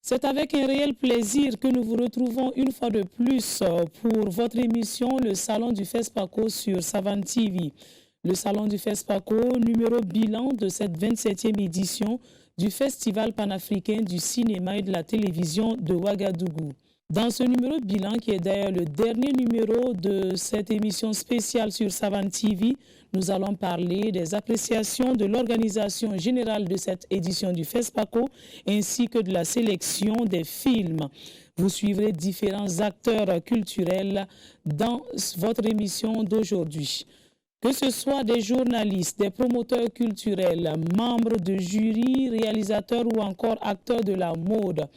C'est avec un réel plaisir que nous vous retrouvons une fois de plus pour votre émission Le Salon du FESPACO sur Savane TV. Le Salon du FESPACO, numéro bilan de cette 27e édition du Festival panafricain du cinéma et de la télévision de Ouagadougou. Dans ce numéro bilan, qui est d'ailleurs le dernier numéro de cette émission spéciale sur Savane TV, nous allons parler des appréciations de l'organisation générale de cette édition du FESPACO ainsi que de la sélection des films. Vous suivrez différents acteurs culturels dans votre émission d'aujourd'hui. Que ce soit des journalistes, des promoteurs culturels, membres de jury, réalisateurs ou encore acteurs de la mode,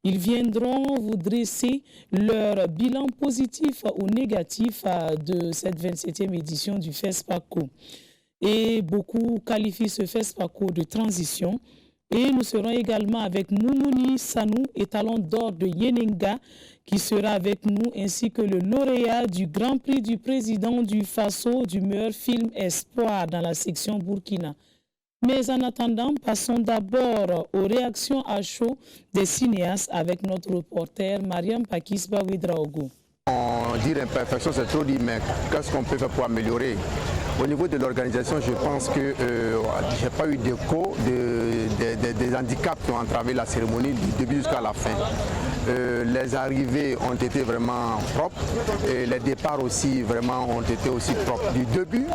ils viendront vous dresser leur bilan positif ou négatif de cette 27e édition du FESPACO. Et beaucoup qualifient ce FESPACO de transition. Et nous serons également avec Moumouni Sanou, étalon d'or de Yenenga, qui sera avec nous, ainsi que le lauréat du Grand Prix du président du FASO du meilleur film Espoir dans la section Burkina. Mais en attendant, passons d'abord aux réactions à chaud des cinéastes avec notre reporter Mariam Pakisba Ouedraogo. Dire imperfection, c'est trop dit, mais qu'est-ce qu'on peut faire pour améliorer? Au niveau de l'organisation, je pense que je n'ai pas eu d'écho des handicaps qui ont entravé la cérémonie du début jusqu'à la fin. Les arrivées ont été vraiment propres et les départs aussi vraiment ont été aussi propres du début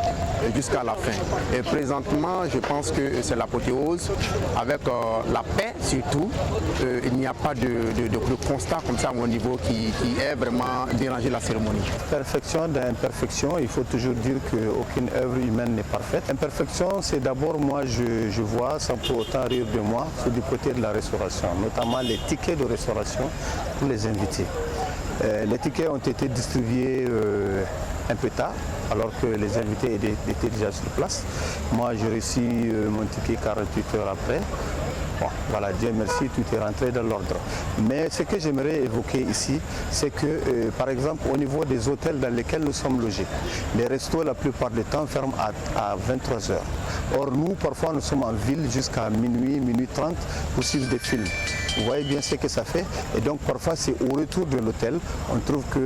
jusqu'à la fin. Et présentement, je pense que c'est l'apothéose avec la paix surtout. Il n'y a pas de constat comme ça au niveau qui est vraiment dérangé la cérémonie. Perfection d'imperfection, il faut toujours dire qu'aucune œuvre humaine n'est parfaite. Imperfection, c'est d'abord, moi je vois, sans pour autant rire de moi, c'est du côté de la restauration, notamment les tickets de restauration pour les invités. Les tickets ont été distribués un peu tard, alors que les invités étaient déjà sur place. Moi, j'ai reçu mon ticket 48 heures après. Bon, voilà, Dieu merci, tout est rentré dans l'ordre. Mais ce que j'aimerais évoquer ici, c'est que, par exemple, au niveau des hôtels dans lesquels nous sommes logés, les restos, la plupart du temps, ferment à 23 heures. Or, nous, parfois, nous sommes en ville jusqu'à minuit, minuit 30 pour suivre des films. Vous voyez bien ce que ça fait. Et donc, parfois, c'est au retour de l'hôtel, on trouve que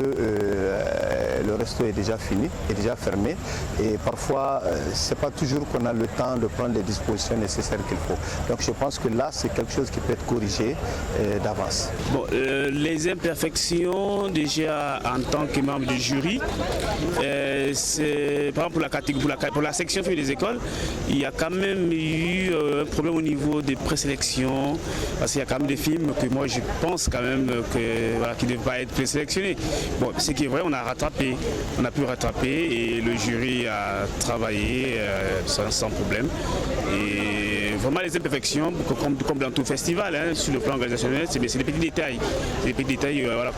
le resto est déjà fini, est déjà fermé. Et parfois, ce n'est pas toujours qu'on a le temps de prendre les dispositions nécessaires qu'il faut. Donc, je pense que là, c'est quelque chose qui peut être corrigé d'avance. Bon, les imperfections, déjà en tant que membre du jury, c'est, par exemple pour la section filles des écoles, il y a quand même eu un problème au niveau des présélections, parce qu'il y a quand même des films que moi je pense quand même qui ne devraient pas être présélectionnés. Bon, ce qui est vrai, on a pu rattraper et le jury a travaillé sans problème. Et vraiment les imperfections, comme dans tout festival, hein, sur le plan organisationnel, c'est des petits détails. C'est des petits détails voilà,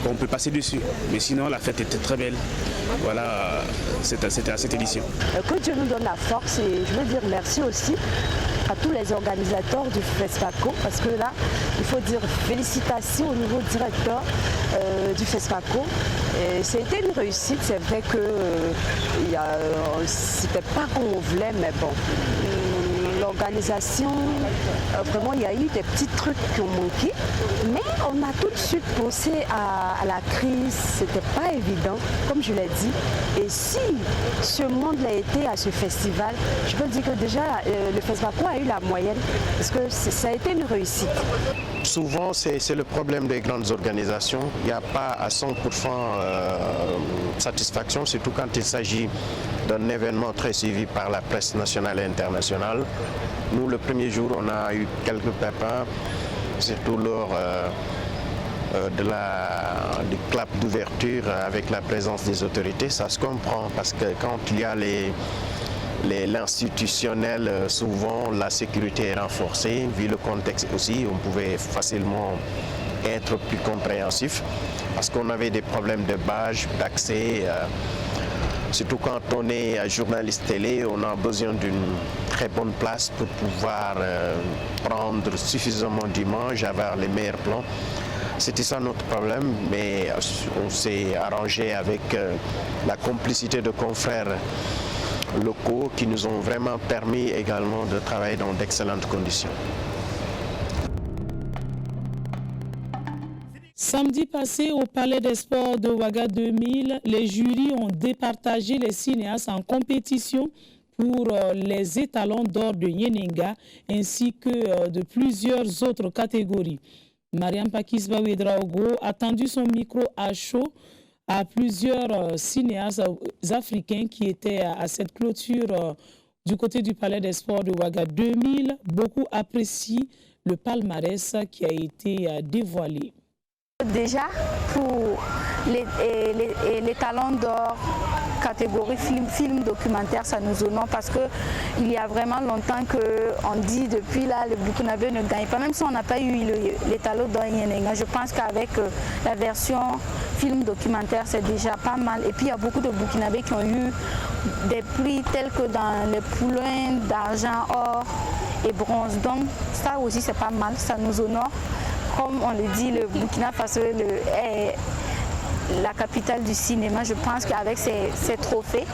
qu'on peut passer dessus. Mais sinon, la fête était très belle. Voilà, c'était à cette édition. Que Dieu nous donne la force et je veux dire merci aussi à tous les organisateurs du FESPACO parce que là, il faut dire félicitations au niveau directeur du FESPACO. C'était une réussite, c'est vrai que c'était pas comme on voulait, mais bon. L'organisation, vraiment il y a eu des petits trucs qui ont manqué, mais on a tout de suite pensé à la crise, c'était pas évident, comme je l'ai dit. Et si ce monde l'a été à ce festival, je peux dire que déjà le FESPACO a eu la moyenne, parce que ça a été une réussite. Souvent c'est le problème des grandes organisations, il n'y a pas à 100% satisfaction, surtout quand il s'agit d'un événement très suivi par la presse nationale et internationale. Nous, le premier jour, on a eu quelques pépins, surtout lors du clap d'ouverture avec la présence des autorités. Ça se comprend parce que quand il y a l'institutionnel, souvent la sécurité est renforcée. Vu le contexte aussi, on pouvait facilement être plus compréhensif parce qu'on avait des problèmes de badge, d'accès. Surtout quand on est journaliste télé, on a besoin d'une très bonne place pour pouvoir prendre suffisamment d'images, avoir les meilleurs plans. C'était ça notre problème, mais on s'est arrangé avec la complicité de confrères locaux qui nous ont vraiment permis également de travailler dans d'excellentes conditions. Samedi passé, au Palais des Sports de Ouaga 2000, les jurys ont départagé les cinéastes en compétition pour les étalons d'or de Yenenga ainsi que de plusieurs autres catégories. Mariam Pakisba Ouedraogo a tendu son micro à chaud à plusieurs cinéastes africains qui étaient à cette clôture du côté du Palais des Sports de Ouaga 2000. Beaucoup apprécient le palmarès qui a été dévoilé. Déjà, pour les talents d'or catégorie film documentaire, ça nous honore parce qu'il y a vraiment longtemps qu'on dit depuis là, le Burkinabé ne gagne pas, même si on n'a pas eu les talents d'or Yenenga. Je pense qu'avec la version film documentaire, c'est déjà pas mal. Et puis il y a beaucoup de Burkinabés qui ont eu des prix tels que dans les poulains d'argent, or et bronze. Donc ça aussi c'est pas mal, ça nous honore. Comme on le dit, le Burkina Faso est la capitale du cinéma. Je pense qu'avec ces trophées,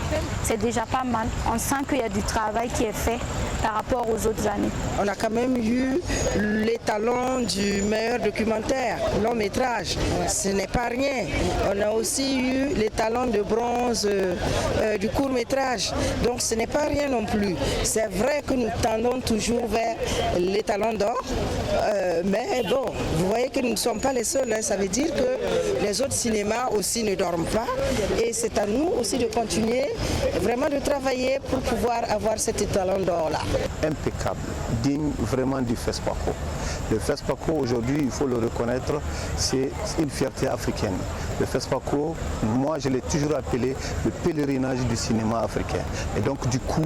c'est déjà pas mal. On sent qu'il y a du travail qui est fait par rapport aux autres années. On a quand même eu les talons du meilleur documentaire, long métrage. Ce n'est pas rien. On a aussi eu les talons de bronze du court métrage. Donc ce n'est pas rien non plus. C'est vrai que nous tendons toujours vers les talons d'or. Mais bon, vous voyez que nous ne sommes pas les seuls. Hein. Ça veut dire que les autres cinémas aussi ne dorment pas. Et c'est à nous aussi de continuer vraiment de travailler pour pouvoir avoir cet talon d'or là. Impeccable, digne vraiment du FESPACO. Le FESPACO aujourd'hui, il faut le reconnaître, c'est une fierté africaine. Le FESPACO, moi je l'ai toujours appelé le pèlerinage du cinéma africain. Et donc du coup,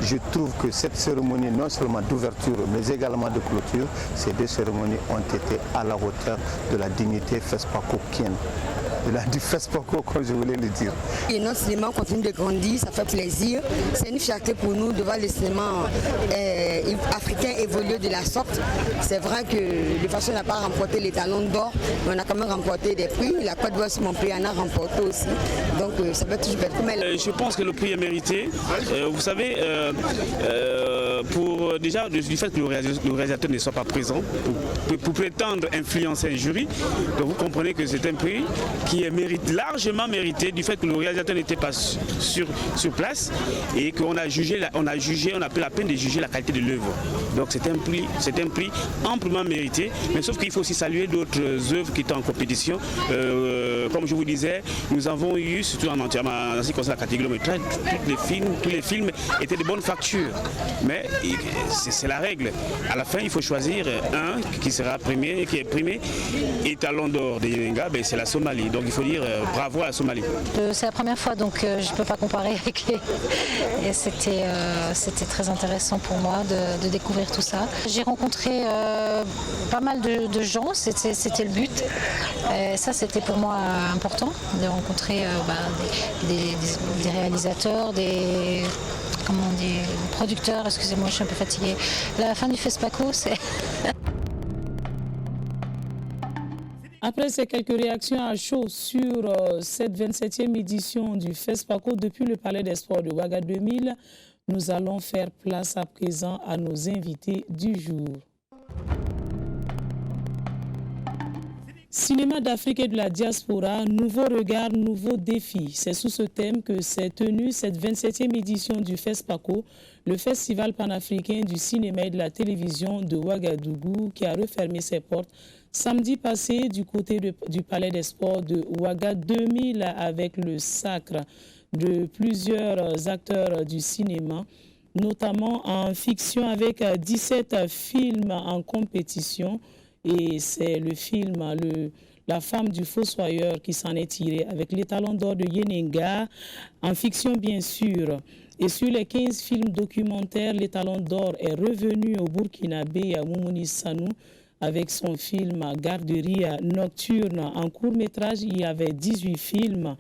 je trouve que cette cérémonie, non seulement d'ouverture, mais également de clôture, ces deux cérémonies ont été à la hauteur de la dignité FESPACO-kienne. Du FESPACO, comme je voulais le dire. Et notre cinéma continue de grandir, ça fait plaisir. C'est une fierté pour nous de voir le cinéma africain évoluer de la sorte. C'est vrai que de façon on n'a pas remporté les talons d'or, mais on a quand même remporté des prix. La Côte d'Ivoire, mon prix, en a remporté aussi. Donc ça peut toujours être comme elle. Je pense que le prix est mérité. Vous savez, déjà du fait que le réalisateur ne soit pas présent pour prétendre influencer un jury, donc vous comprenez que c'est un prix qui est largement mérité du fait que le réalisateur n'était pas sur place et qu'on a jugé, on a pris la peine de juger la qualité de l'œuvre. Donc c'est un prix amplement mérité, mais sauf qu'il faut aussi saluer d'autres œuvres qui étaient en compétition. Comme je vous disais, nous avons eu, surtout en ce qui concerne la catégorie métrage, tous les films étaient de bonne facture. Mais c'est la règle. À la fin, il faut choisir un qui sera primé, qui est primé. Et talon d'or de Yenenga, c'est la Somalie. Donc il faut dire bravo à la Somalie. C'est la première fois, donc je ne peux pas comparer avec les... Et c'était très intéressant pour moi de découvrir tout ça. J'ai rencontré pas mal de gens, c'était le but. Et ça, c'était pour moi important, de rencontrer des réalisateurs, des producteurs, excusez-moi, je suis un peu fatiguée. La fin du FESPACO, c'est... Après ces quelques réactions à chaud sur cette 27e édition du FESPACO depuis le Palais des Sports de Ouaga 2000, nous allons faire place à présent à nos invités du jour. Cinéma d'Afrique et de la diaspora, nouveau regard, nouveaux défis. C'est sous ce thème que s'est tenue cette 27e édition du FESPACO, le Festival panafricain du cinéma et de la télévision de Ouagadougou, qui a refermé ses portes samedi passé du côté du Palais des Sports de Ouaga 2000 avec le sacre de plusieurs acteurs du cinéma, notamment en fiction avec 17 films en compétition. Et c'est le film La femme du fossoyeur qui s'en est tiré avec les talons d'or de Yenenga, en fiction bien sûr. Et sur les 15 films documentaires, les talons d'or est revenu au Burkinabé à Moumouni Sanou avec son film Garderie nocturne. En court-métrage, il y avait 18 films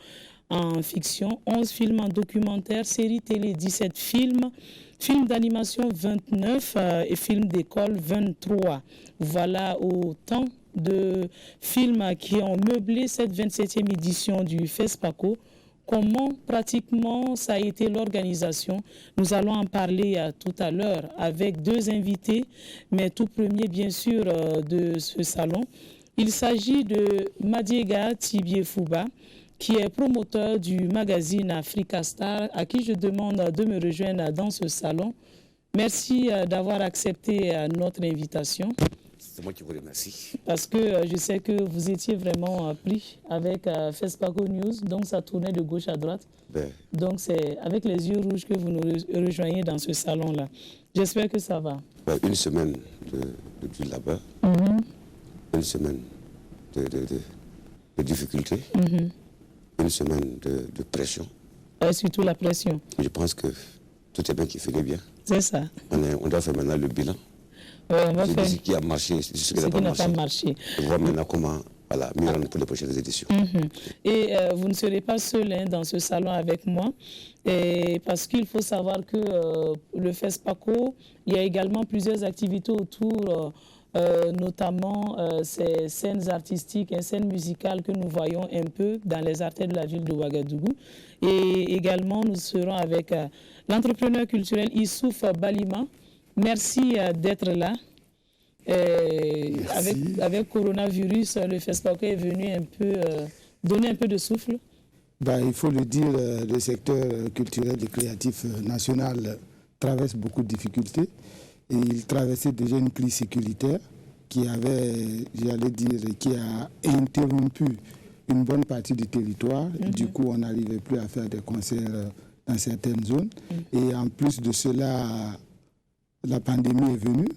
en fiction, 11 films en documentaire, série télé 17 films, films d'animation 29 et films d'école 23. Voilà autant de films qui ont meublé cette 27e édition du FESPACO. Comment pratiquement ça a été l'organisation? Nous allons en parler tout à l'heure avec deux invités, mais tout premier bien sûr de ce salon, Il s'agit de Madiega Tibiefouba, qui est promoteur du magazine Africa Star, à qui je demande de me rejoindre dans ce salon. Merci d'avoir accepté notre invitation. C'est moi qui vous remercie. Parce que je sais que vous étiez vraiment pris avec FESPACO News, donc ça tournait de gauche à droite. Donc c'est avec les yeux rouges que vous nous rejoignez dans ce salon-là. J'espère que ça va. Une semaine de labeur, une semaine de difficultés, une semaine de pression. Surtout la pression. Je pense que tout est bien qui finit bien. C'est ça. On doit faire maintenant le bilan. On va faire ce qui a marché, ce qui n'a pas marché. Et voir maintenant comment mieux rendre pour les prochaines éditions. Et vous ne serez pas seul dans ce salon avec moi, parce qu'il faut savoir que le FESPACO, il y a également plusieurs activités autour, notamment ces scènes artistiques et scènes musicales que nous voyons un peu dans les artères de la ville de Ouagadougou. Et également, nous serons avec l'entrepreneur culturel Issouf Balima. Merci d'être là. Avec coronavirus, le FESPACO est venu un peu donner un peu de souffle. Il faut le dire, le secteur culturel et créatif national traverse beaucoup de difficultés. Et il traversait déjà une crise sécuritaire qui avait, j'allais dire, qui a interrompu une bonne partie du territoire. Du coup, on n'arrivait plus à faire des concerts dans certaines zones. Et en plus de cela, la pandémie est venue.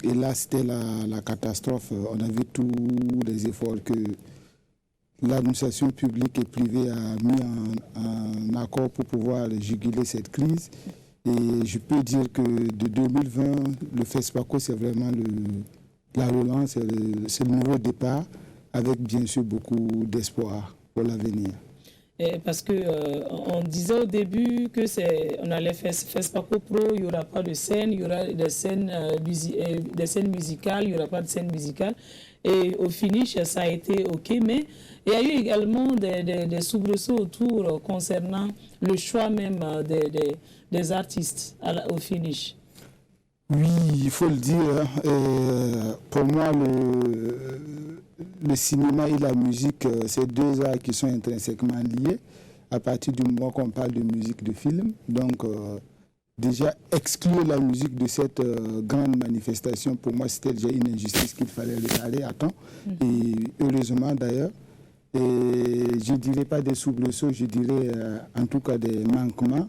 Et là, c'était la catastrophe. On a vu tous les efforts que l'administration publique et privée a mis en accord pour pouvoir juguler cette crise. Et je peux dire que de 2020, le FESPACO, c'est vraiment la relance, c'est le nouveau départ, avec bien sûr beaucoup d'espoir pour l'avenir. Parce qu'on disait au début que on allait faire FESPACO Pro, il n'y aura pas de scène, il y aura des scènes musicales, il n'y aura pas de scène musicale. Et au finish, ça a été OK, mais il y a eu également des soubresauts autour concernant le choix même des artistes au finish. Oui, il faut le dire. Pour moi, le cinéma et la musique, c'est deux arts qui sont intrinsèquement liés à partir du moment qu'on parle de musique de film. Donc, déjà, exclure la musique de cette grande manifestation, pour moi, c'était déjà une injustice qu'il fallait réparer à temps. Et heureusement, d'ailleurs, et je ne dirais pas des soubresauts, je dirais en tout cas des manquements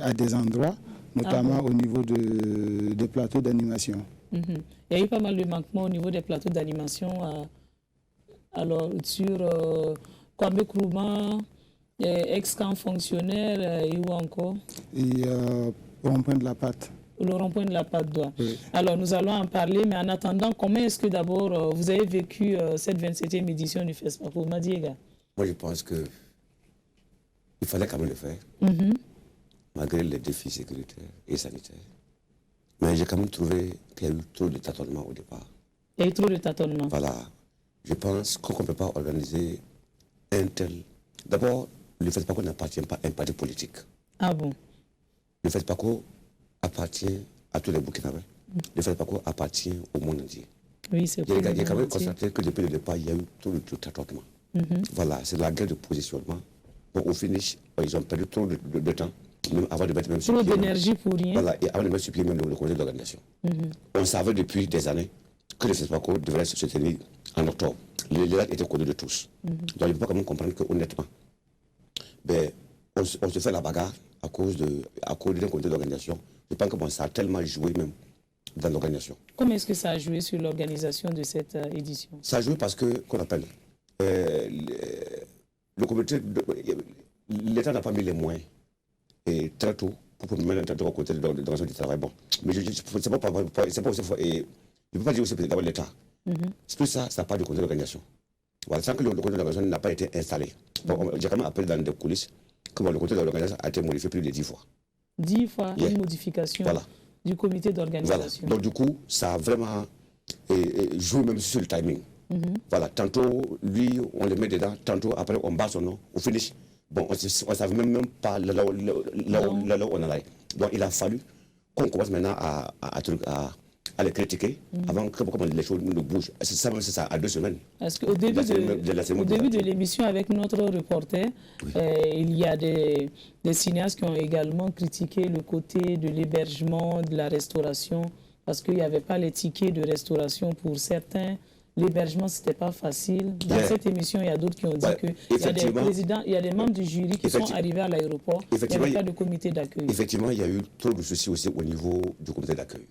à des endroits, notamment au niveau des plateaux d'animation. Il y a eu pas mal de manquements au niveau des plateaux d'animation. Alors, sur Kwame Nkrumah, ex-camp fonctionnaire, et où encore? Et rond-point de la Patte. Le rond-point de la Patte d'Oie. Oui. Alors, nous allons en parler, mais en attendant, comment est-ce que d'abord vous avez vécu cette 27e édition du FESPACO, Madiega? Moi, je pense qu'il fallait quand même le faire, malgré les défis sécuritaires et sanitaires. Mais j'ai quand même trouvé qu'il y a eu trop de tâtonnements au départ. Il y a eu trop de tâtonnements. Voilà. Je pense qu'on ne peut pas organiser un tel... D'abord, le FESPACO n'appartient pas à un parti politique. Ah bon? Le FESPACO appartient à tous les Burkinabés. Le FESPACO appartient au monde entier. Oui, c'est vrai. Il y a quand même constaté que depuis le départ, il y a eu trop de tâtonnements. Voilà, c'est la guerre de positionnement. Bon, au finish, ils ont perdu trop de temps. Même avant de mettre même trop d'énergie pour rien. Voilà, et avant de mettre sur pied même le comité d'organisation. On savait depuis des années que le FESPACO devrait se tenir en octobre. Les dates étaient connues de tous. Donc il ne faut pas quand même comprendre qu'honnêtement, on se fait la bagarre à cause d'un comité d'organisation. Je pense que ça a tellement joué même dans l'organisation. Comment est-ce que ça a joué sur l'organisation de cette édition? Ça a joué parce que, qu'on appelle, le comité, l'État n'a pas mis les moyens. Et très tôt, pour mettre un côté de l'organisation du travail. Bon, mais c'est pas aussi fort. Et je ne peux pas dire aussi d'abord l'État. C'est plus ça part du comité d'organisation. Voilà, sans que le comité d'organisation n'a pas été installé. Bon, j'ai quand même appris dans des coulisses que le comité d'organisation a été modifié plus de 10 fois. 10 fois une modification du comité d'organisation. Voilà. Donc du coup, ça a vraiment joué même sur le timing. Voilà, tantôt, lui, on le met dedans, tantôt, après, on bat son nom, au finish. Bon, on ne savait même pas là où on allait. Donc, il a fallu qu'on commence maintenant à à les critiquer avant que les choses ne bougent. C'est ça, à 2 semaines. Parce qu'au début de l'émission avec notre reporter, il y a des cinéastes qui ont également critiqué le côté de l'hébergement, de la restauration, parce qu'il n'y avait pas les tickets de restauration pour certains. L'hébergement, ce n'était pas facile. Dans cette émission, il y a d'autres qui ont dit qu'il y a des présidents, il y a des membres du jury qui sont arrivés à l'aéroport. Il n'y avait pas de comité d'accueil. Effectivement, il y a eu trop de soucis aussi au niveau du comité d'accueil.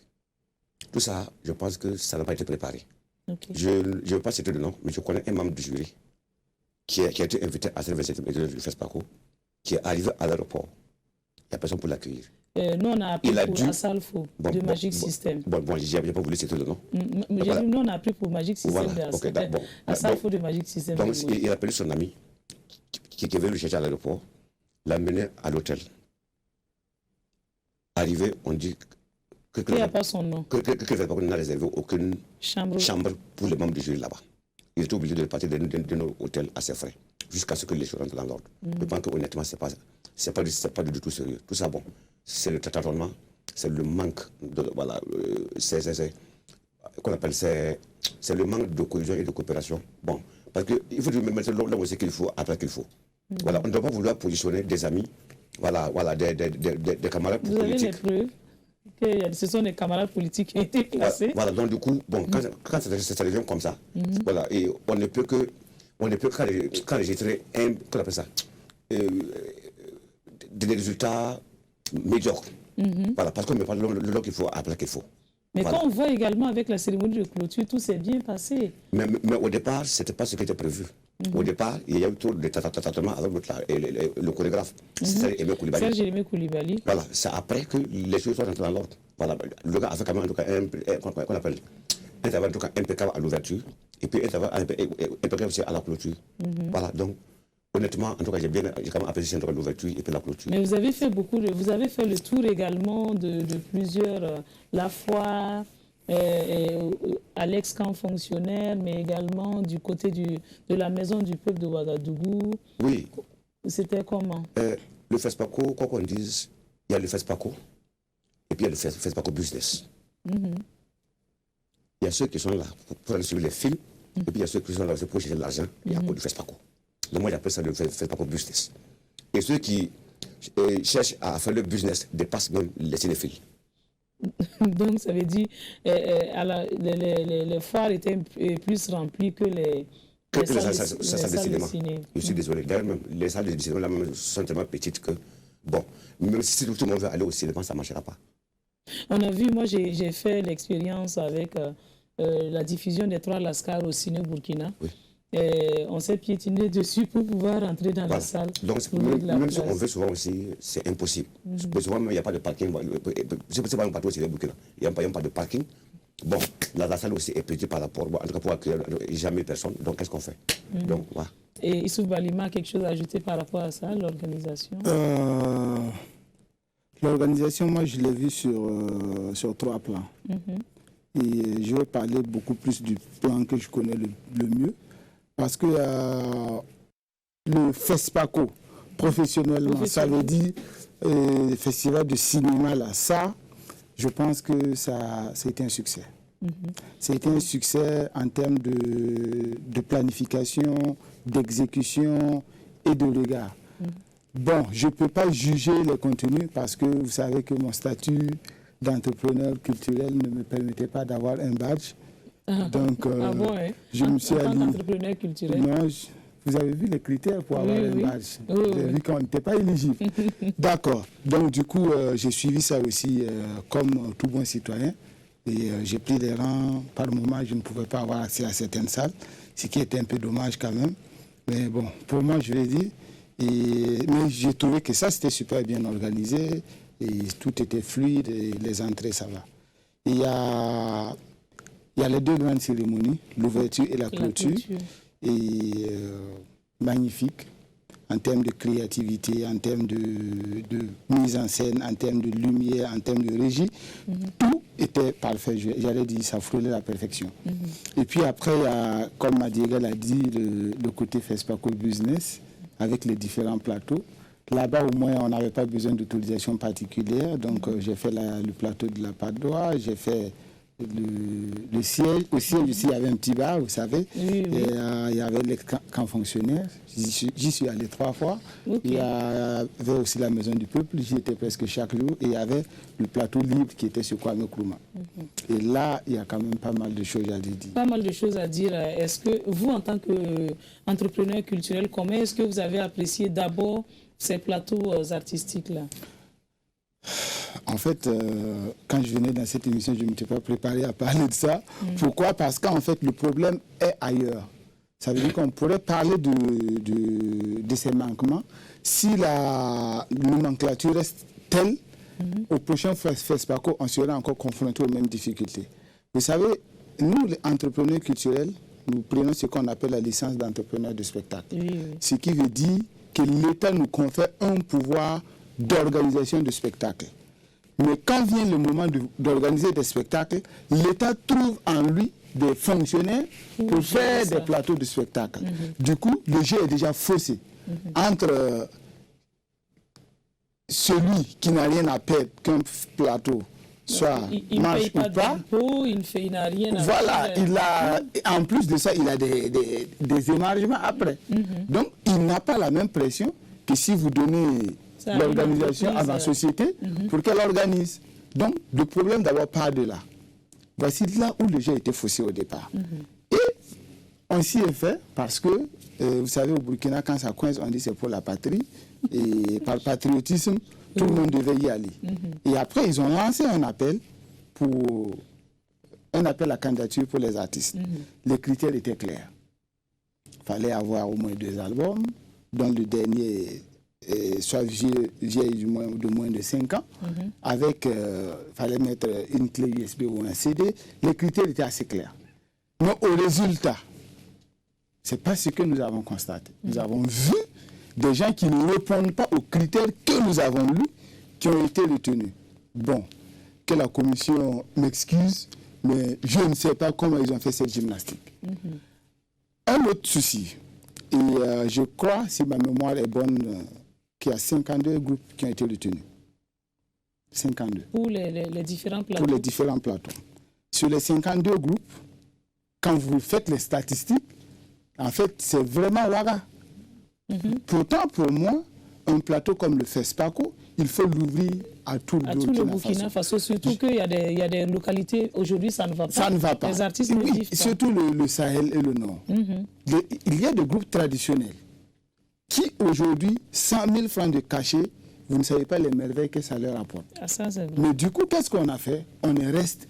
Tout ça, je pense que ça n'a pas été préparé. Okay. Je ne veux pas citer de nom, mais je connais un membre du jury qui a été invité à cette 27e édition du FESPACO, qui est arrivé à l'aéroport. Il n'y a personne pour l'accueillir. Nous, on a appris pour Asalfo de Magic System. Bon, je n'ai pas voulu citer le nom. Voilà. Nous, on a appris pour Magic System de Asalfo de Magic System. Donc, il a appelé son ami qui veut le chercher à l'aéroport, l'a mené à l'hôtel. Arrivé, on dit il n'y a pas son nom. Que FESPACO n'a réservé aucune chambre pour les membres du jury là-bas. Il était obligé de partir de nos hôtels à ses frais, jusqu'à ce que les choses rentrent dans l'ordre. Je pense qu'honnêtement, ce n'est pas du tout sérieux. Tout ça, bon, c'est le tâtonnement, c'est le manque de... Voilà, c'est le manque de cohésion et de coopération. Bon, parce qu'il faut mettre là aussi qu'il faut, après qu'il faut. Voilà, on ne doit pas vouloir positionner des amis, voilà, des camarades politiques. Vous avez les preuves que ce sont des camarades politiques qui ont été placés. Voilà, donc du coup, bon, quand ça devient comme ça, voilà, et on ne peut que enregistrer qu'on appelle ça, des résultats médiocres. Voilà, parce qu'on ne met pas le lot qu'il faut après qu'il faut. Mais quand on voit également avec la cérémonie de clôture, tout s'est bien passé. Mais au départ, ce n'était pas ce qui était prévu. Au départ, il y a eu trop de tâtonnements avec le chorégraphe, Serge Aimé Koulibaly. Voilà, c'est après que les choses sont rentrées dans l'ordre. Voilà, le gars a fait quand même un travail impeccable à l'ouverture et puis un travail impeccable aussi à la clôture. Voilà, donc honnêtement, en tout cas, j'ai quand même apprécié l'ouverture et puis la clôture. Mais vous avez fait vous avez fait le tour également de plusieurs, la foire, à l'ex-camp fonctionnaire, mais également du côté de la maison du peuple de Ouagadougou. Oui. C'était comment? Le FESPACO, quoi qu'on dise, il y a le FESPACO et puis il y a le FESPACO Business. Il y a ceux qui sont là pour aller suivre les films et puis il y a ceux qui sont là pour chercher de l'argent et à cause du FESPACO. Donc moi j'appelle ça le FESPACO Business. Et ceux qui cherchent à faire le business dépassent même les cinéphiles. Donc ça veut dire les foires étaient plus remplies que les salles de cinéma. Je suis désolé. D'ailleurs, même les salles de cinéma là, sont tellement petites que, bon, même si tout le monde veut aller au cinéma, ça ne marchera pas. On a vu, moi j'ai fait l'expérience avec la diffusion des 3 Lascars au ciné Burkina. Oui. On s'est piétiné dessus pour pouvoir entrer dans la salle. Donc, même si on veut souvent aussi, c'est impossible. Souvent, il n'y a pas de parking. C'est pas un partout aussi, il n'y a pas de parking. Bon, la salle aussi est petite par rapport, en tout cas pour accueillir jamais personne. Donc, qu'est-ce qu'on fait? Donc, voilà. Et Issouf Balima a quelque chose à ajouter par rapport à ça, l'organisation? L'organisation, moi, je l'ai vue sur 3 plans. Et je vais parler beaucoup plus du plan que je connais le mieux. Parce que le FESPACO, professionnellement, ça veut dire festival de cinéma, là, ça, je pense que ça a été un succès. C'était un succès en termes de planification, d'exécution et de regard. Bon, je ne peux pas juger les contenus parce que vous savez que mon statut d'entrepreneur culturel ne me permettait pas d'avoir un badge. Donc, je me suis dit, entrepreneur culturel. Non, vous avez vu les critères pour avoir un badge. Vous avez vu qu'on n'était pas éligible. D'accord. Donc, du coup, j'ai suivi ça aussi comme tout bon citoyen. Et j'ai pris des rangs. Par moment, je ne pouvais pas avoir accès à certaines salles, ce qui était un peu dommage quand même. Mais bon, pour moi, je l'ai dit. Mais j'ai trouvé que ça, c'était super bien organisé. Et tout était fluide et les entrées, ça va. Il y a les 2 grandes cérémonies, l'ouverture et la clôture. Et magnifique en termes de créativité, en termes de mise en scène, en termes de lumière, en termes de régie. Tout était parfait. J'allais dire, ça frôlait la perfection. Et puis après, il y a, comme Madiega l'a dit, le côté FESPACO Business avec les différents plateaux. Là-bas, au moins, on n'avait pas besoin d'autorisation particulière. Donc, j'ai fait le plateau de la Padoie, j'ai fait le siège. Au siège aussi, il y avait un petit bar, vous savez. Oui, oui. Et, il y avait les camps fonctionnaires. J'y suis allé 3 fois. Okay. Il y avait aussi la Maison du Peuple. J'y étais presque chaque jour. Et il y avait le plateau libre qui était sur Kwame Nkrumah. Et là, il y a quand même pas mal de choses à dire. Pas mal de choses à dire. Est-ce que vous, en tant qu'entrepreneur culturel, comment est-ce que vous avez apprécié d'abord ces plateaux artistiques-là? En fait, quand je venais dans cette émission, je ne m'étais pas préparé à parler de ça. Pourquoi? Parce qu'en fait, le problème est ailleurs. Ça veut dire qu'on pourrait parler de ces manquements si la nomenclature reste telle. Au prochain FESPACO, on serait encore confronté aux mêmes difficultés. Vous savez, nous, les entrepreneurs culturels, nous prenons ce qu'on appelle la licence d'entrepreneur de spectacle. Ce qui veut dire que l'État nous confère un pouvoir d'organisation de spectacles. Mais quand vient le moment d'organiser des spectacles, l'État trouve en lui des fonctionnaires pour faire des plateaux de spectacles. Du coup, le jeu est déjà faussé entre celui qui n'a rien à perdre qu'un plateau, soit il marche ne paye pas ou pas. d'impôts, il n'a rien à Voilà, faire. en plus de ça, il a des émargements après. Donc, il n'a pas la même pression que si vous donnez l'organisation à la société pour qu'elle organise. Donc, le problème d'abord part de là. Voici là où le jeu a été faussé au départ. Et on s'y est fait parce que, vous savez, au Burkina, quand ça coince, on dit c'est pour la patrie. Et par patriotisme, tout le monde devait y aller. Et après, ils ont lancé un appel à candidature pour les artistes. Les critères étaient clairs. Il fallait avoir au moins 2 albums, dont le dernier soit vieil de moins de 5 ans. Avec, fallait mettre une clé USB ou un CD. Les critères étaient assez clairs. Mais au résultat, ce n'est pas ce que nous avons constaté. Nous avons vu des gens qui ne répondent pas aux critères que nous avons lus, qui ont été retenus. Bon, que la commission m'excuse, mais je ne sais pas comment ils ont fait cette gymnastique. Un autre souci, et je crois, si ma mémoire est bonne, qu'il y a 52 groupes qui ont été retenus. 52. Pour les différents plateaux. Pour les différents plateaux. Sur les 52 groupes, quand vous faites les statistiques, en fait, c'est vraiment waga. Pourtant, pour moi, un plateau comme le FESPACO, il faut l'ouvrir à tout le Burkina Faso. Surtout qu'il y a des localités, aujourd'hui, ça ne va pas. Ça ne va pas. Les artistes ne vivent pas. Surtout le Sahel et le Nord. Il y a des groupes traditionnels qui, aujourd'hui, 100 000 francs de cachet, vous ne savez pas les merveilles que ça leur apporte. Mais du coup, qu'est-ce qu'on a fait?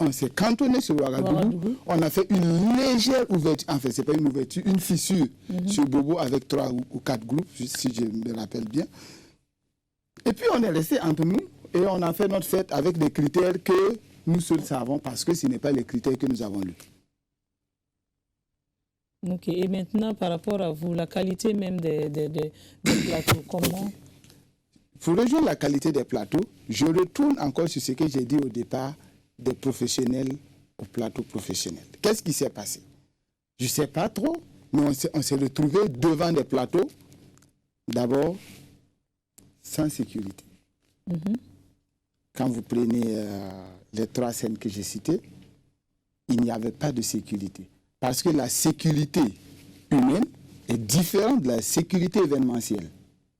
On s'est cantonné sur Ouagadougou. On a fait une légère ouverture, en fait, ce n'est pas une ouverture, une fissure sur Bobo avec 3 ou 4 groupes, si je me rappelle bien. Et puis, on est resté entre nous et on a fait notre fête avec des critères que nous seuls savons parce que ce n'est pas les critères que nous avons lus. Ok, et maintenant, par rapport à vous, la qualité même des plateaux, comment? Pour rejoindre la qualité des plateaux, je retourne encore sur ce que j'ai dit au départ, des professionnels au plateau professionnel. Qu'est-ce qui s'est passé? Je ne sais pas trop, mais on s'est retrouvé devant des plateaux, d'abord, sans sécurité. Quand vous prenez les 3 scènes que j'ai citées, il n'y avait pas de sécurité. Parce que la sécurité humaine est différente de la sécurité événementielle.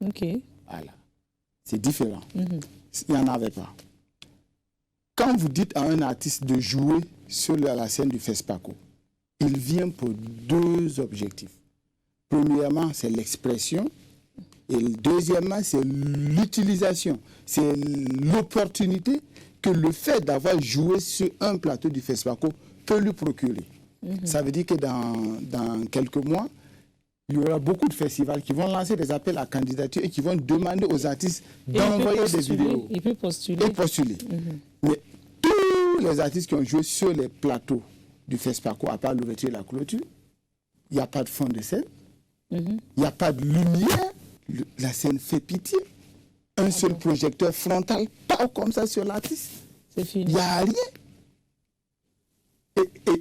Ok. Voilà. C'est différent. Il n'y en avait pas. Quand vous dites à un artiste de jouer sur la scène du FESPACO, il vient pour 2 objectifs. Premièrement, c'est l'expression. Et deuxièmement, c'est l'utilisation. C'est l'opportunité que le fait d'avoir joué sur un plateau du FESPACO peut lui procurer. Ça veut dire que dans quelques mois, il y aura beaucoup de festivals qui vont lancer des appels à candidature et qui vont demander aux artistes d'envoyer des vidéos. Il peut postuler. Et postuler. Mais tous les artistes qui ont joué sur les plateaux du FESPACO, à part l'ouverture et la clôture, il n'y a pas de fond de scène, il n'y a pas de lumière, la scène fait pitié. Un seul projecteur frontal, pas comme ça sur l'artiste. C'est fini. Il n'y a rien.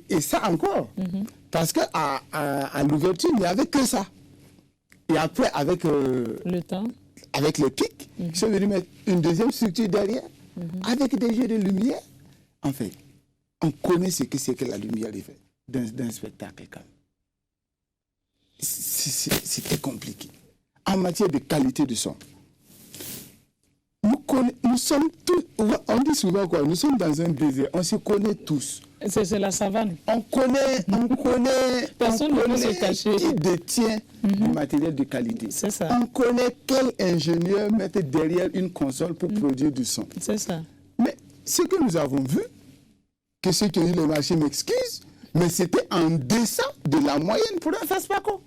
Et ça encore, parce qu'à l'ouverture, il n'y avait que ça. Et après, avec le temps, avec les pics, ils sont venus mettre une deuxième structure derrière, avec des jeux de lumière. En fait, on connaît ce que c'est que la lumière d'un spectacle quand même. C'était compliqué. En matière de qualité de son, nous sommes tous, on dit souvent quoi, nous sommes dans un désert, on se connaît tous. C'est la savane. On connaît Personne ne peut se cacher. Qui détient du matériel de qualité. C'est ça. On connaît quel ingénieur met derrière une console pour produire du son. C'est ça. Mais ce que nous avons vu, que ceux qui ont eu le marché m'excusent, mais c'était en deçà de la moyenne pour un FESPACO.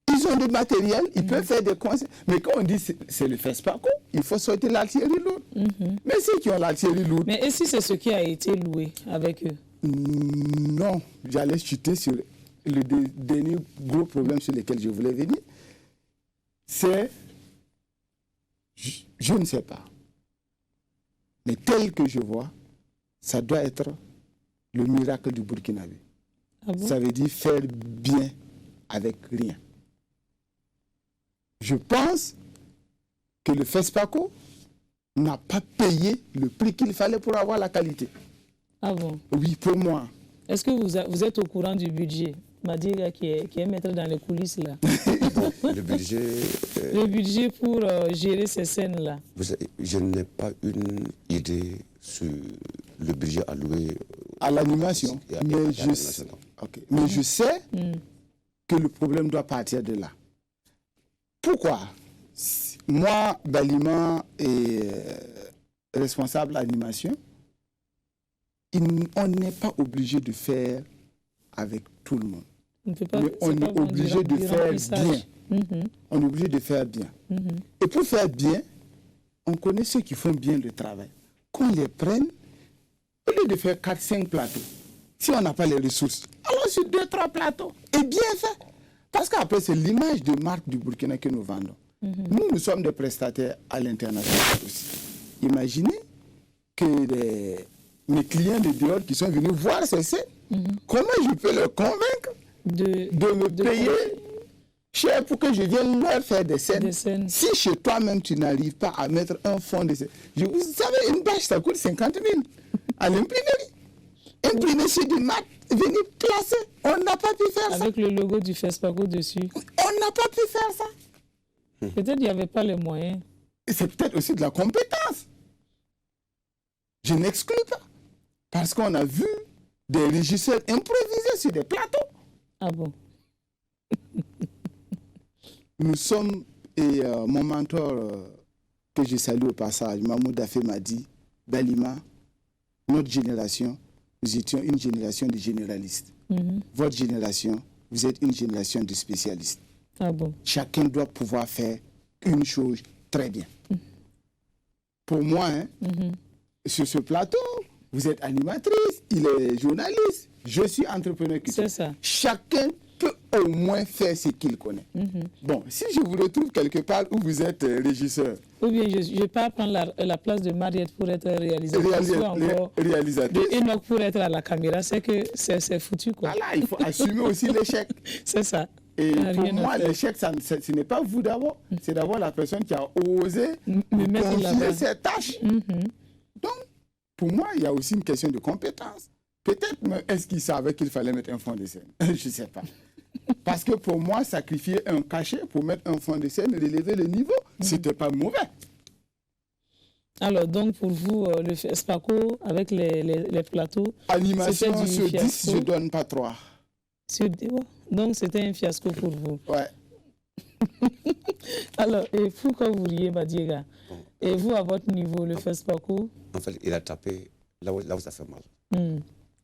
Ils ont du matériel, ils peuvent faire des concerts. Mais quand on dit c'est le FESPACO, il faut sortir l'artillerie lourde. Mais ceux qui ont l'artillerie lourde... Mais et si c'est ce qui a été loué avec eux? Non, j'allais chuter sur le dernier gros problème sur lequel je voulais venir. C'est... Je ne sais pas. Mais tel que je vois, ça doit être le miracle du Burkinabé. Ah bon? Ça veut dire faire bien avec rien. Je pense que le FESPACO n'a pas payé le prix qu'il fallait pour avoir la qualité. Ah bon? Oui, pour moi. Est-ce que vous êtes au courant du budget? Madiga qui est maître dans les coulisses là. Le budget... Le budget pour gérer ces scènes-là. Je n'ai pas une idée sur le budget alloué à l'animation. Mais je sais que le problème doit partir de là. Pourquoi? Moi, Balima est responsable d'animation. On n'est pas obligé de faire avec tout le monde. Mais on est obligé de faire bien. On est obligé de faire bien. Et pour faire bien, on connaît ceux qui font bien le travail. Qu'on les prenne, au lieu de faire 4-5 plateaux, si on n'a pas les ressources, allons sur 2-3 plateaux. Et bien fait. Parce qu'après, c'est l'image de marque du Burkina que nous vendons. Nous sommes des prestataires à l'international aussi. Imaginez que mes clients de dehors qui sont venus voir ces scènes, comment je peux leur convaincre de me payer cher pour que je vienne leur faire des scènes. Si chez toi-même, tu n'arrives pas à mettre un fond de scène. Vous savez, une bâche, ça coûte 50 000 à l'imprimerie. Imprimer sur du mat, venir placer. On n'a pas pu faire ça. Avec le logo du FESPACO dessus. On n'a pas pu faire ça. Peut-être qu'il n'y avait pas les moyens. Et c'est peut-être aussi de la compétence. Je n'exclus pas. Parce qu'on a vu des régisseurs improviser sur des plateaux. Ah bon? Nous sommes, et mon mentor que je salue au passage, Mahmoud Dafé m'a dit, Balima, notre génération, nous étions une génération de généralistes. Votre génération, vous êtes une génération de spécialistes. Ah bon? Chacun doit pouvoir faire une chose très bien. Pour moi, sur ce plateau, vous êtes animatrice, il est journaliste, je suis entrepreneur. C'est ça. Chacun peut au moins faire ce qu'il connaît. Bon, si je vous retrouve quelque part où vous êtes régisseur. Ou bien je ne vais pas prendre la place de Mariette pour être réalisatrice. De Enoch pour être à la caméra, c'est que c'est foutu quoi. Voilà, il faut assumer aussi l'échec. C'est ça. Et pour moi, l'échec, ce n'est pas vous d'abord, c'est d'abord la personne qui a osé confier ses tâches. Donc, pour moi, il y a aussi une question de compétence. Peut-être, est-ce qu'il savait qu'il fallait mettre un fond de scène? Je ne sais pas. Parce que pour moi, sacrifier un cachet pour mettre un fond de scène, relever le niveau, ce n'était pas mauvais. Alors, donc, pour vous, le FESPACO, avec les plateaux... Animation sur 10, je ne donne pas 3. Donc, c'était un fiasco pour vous. Ouais. Alors, et vous, quand vous riez, Badiega, et vous, à votre niveau, le FESPACO? En fait, il a tapé là où ça fait mal.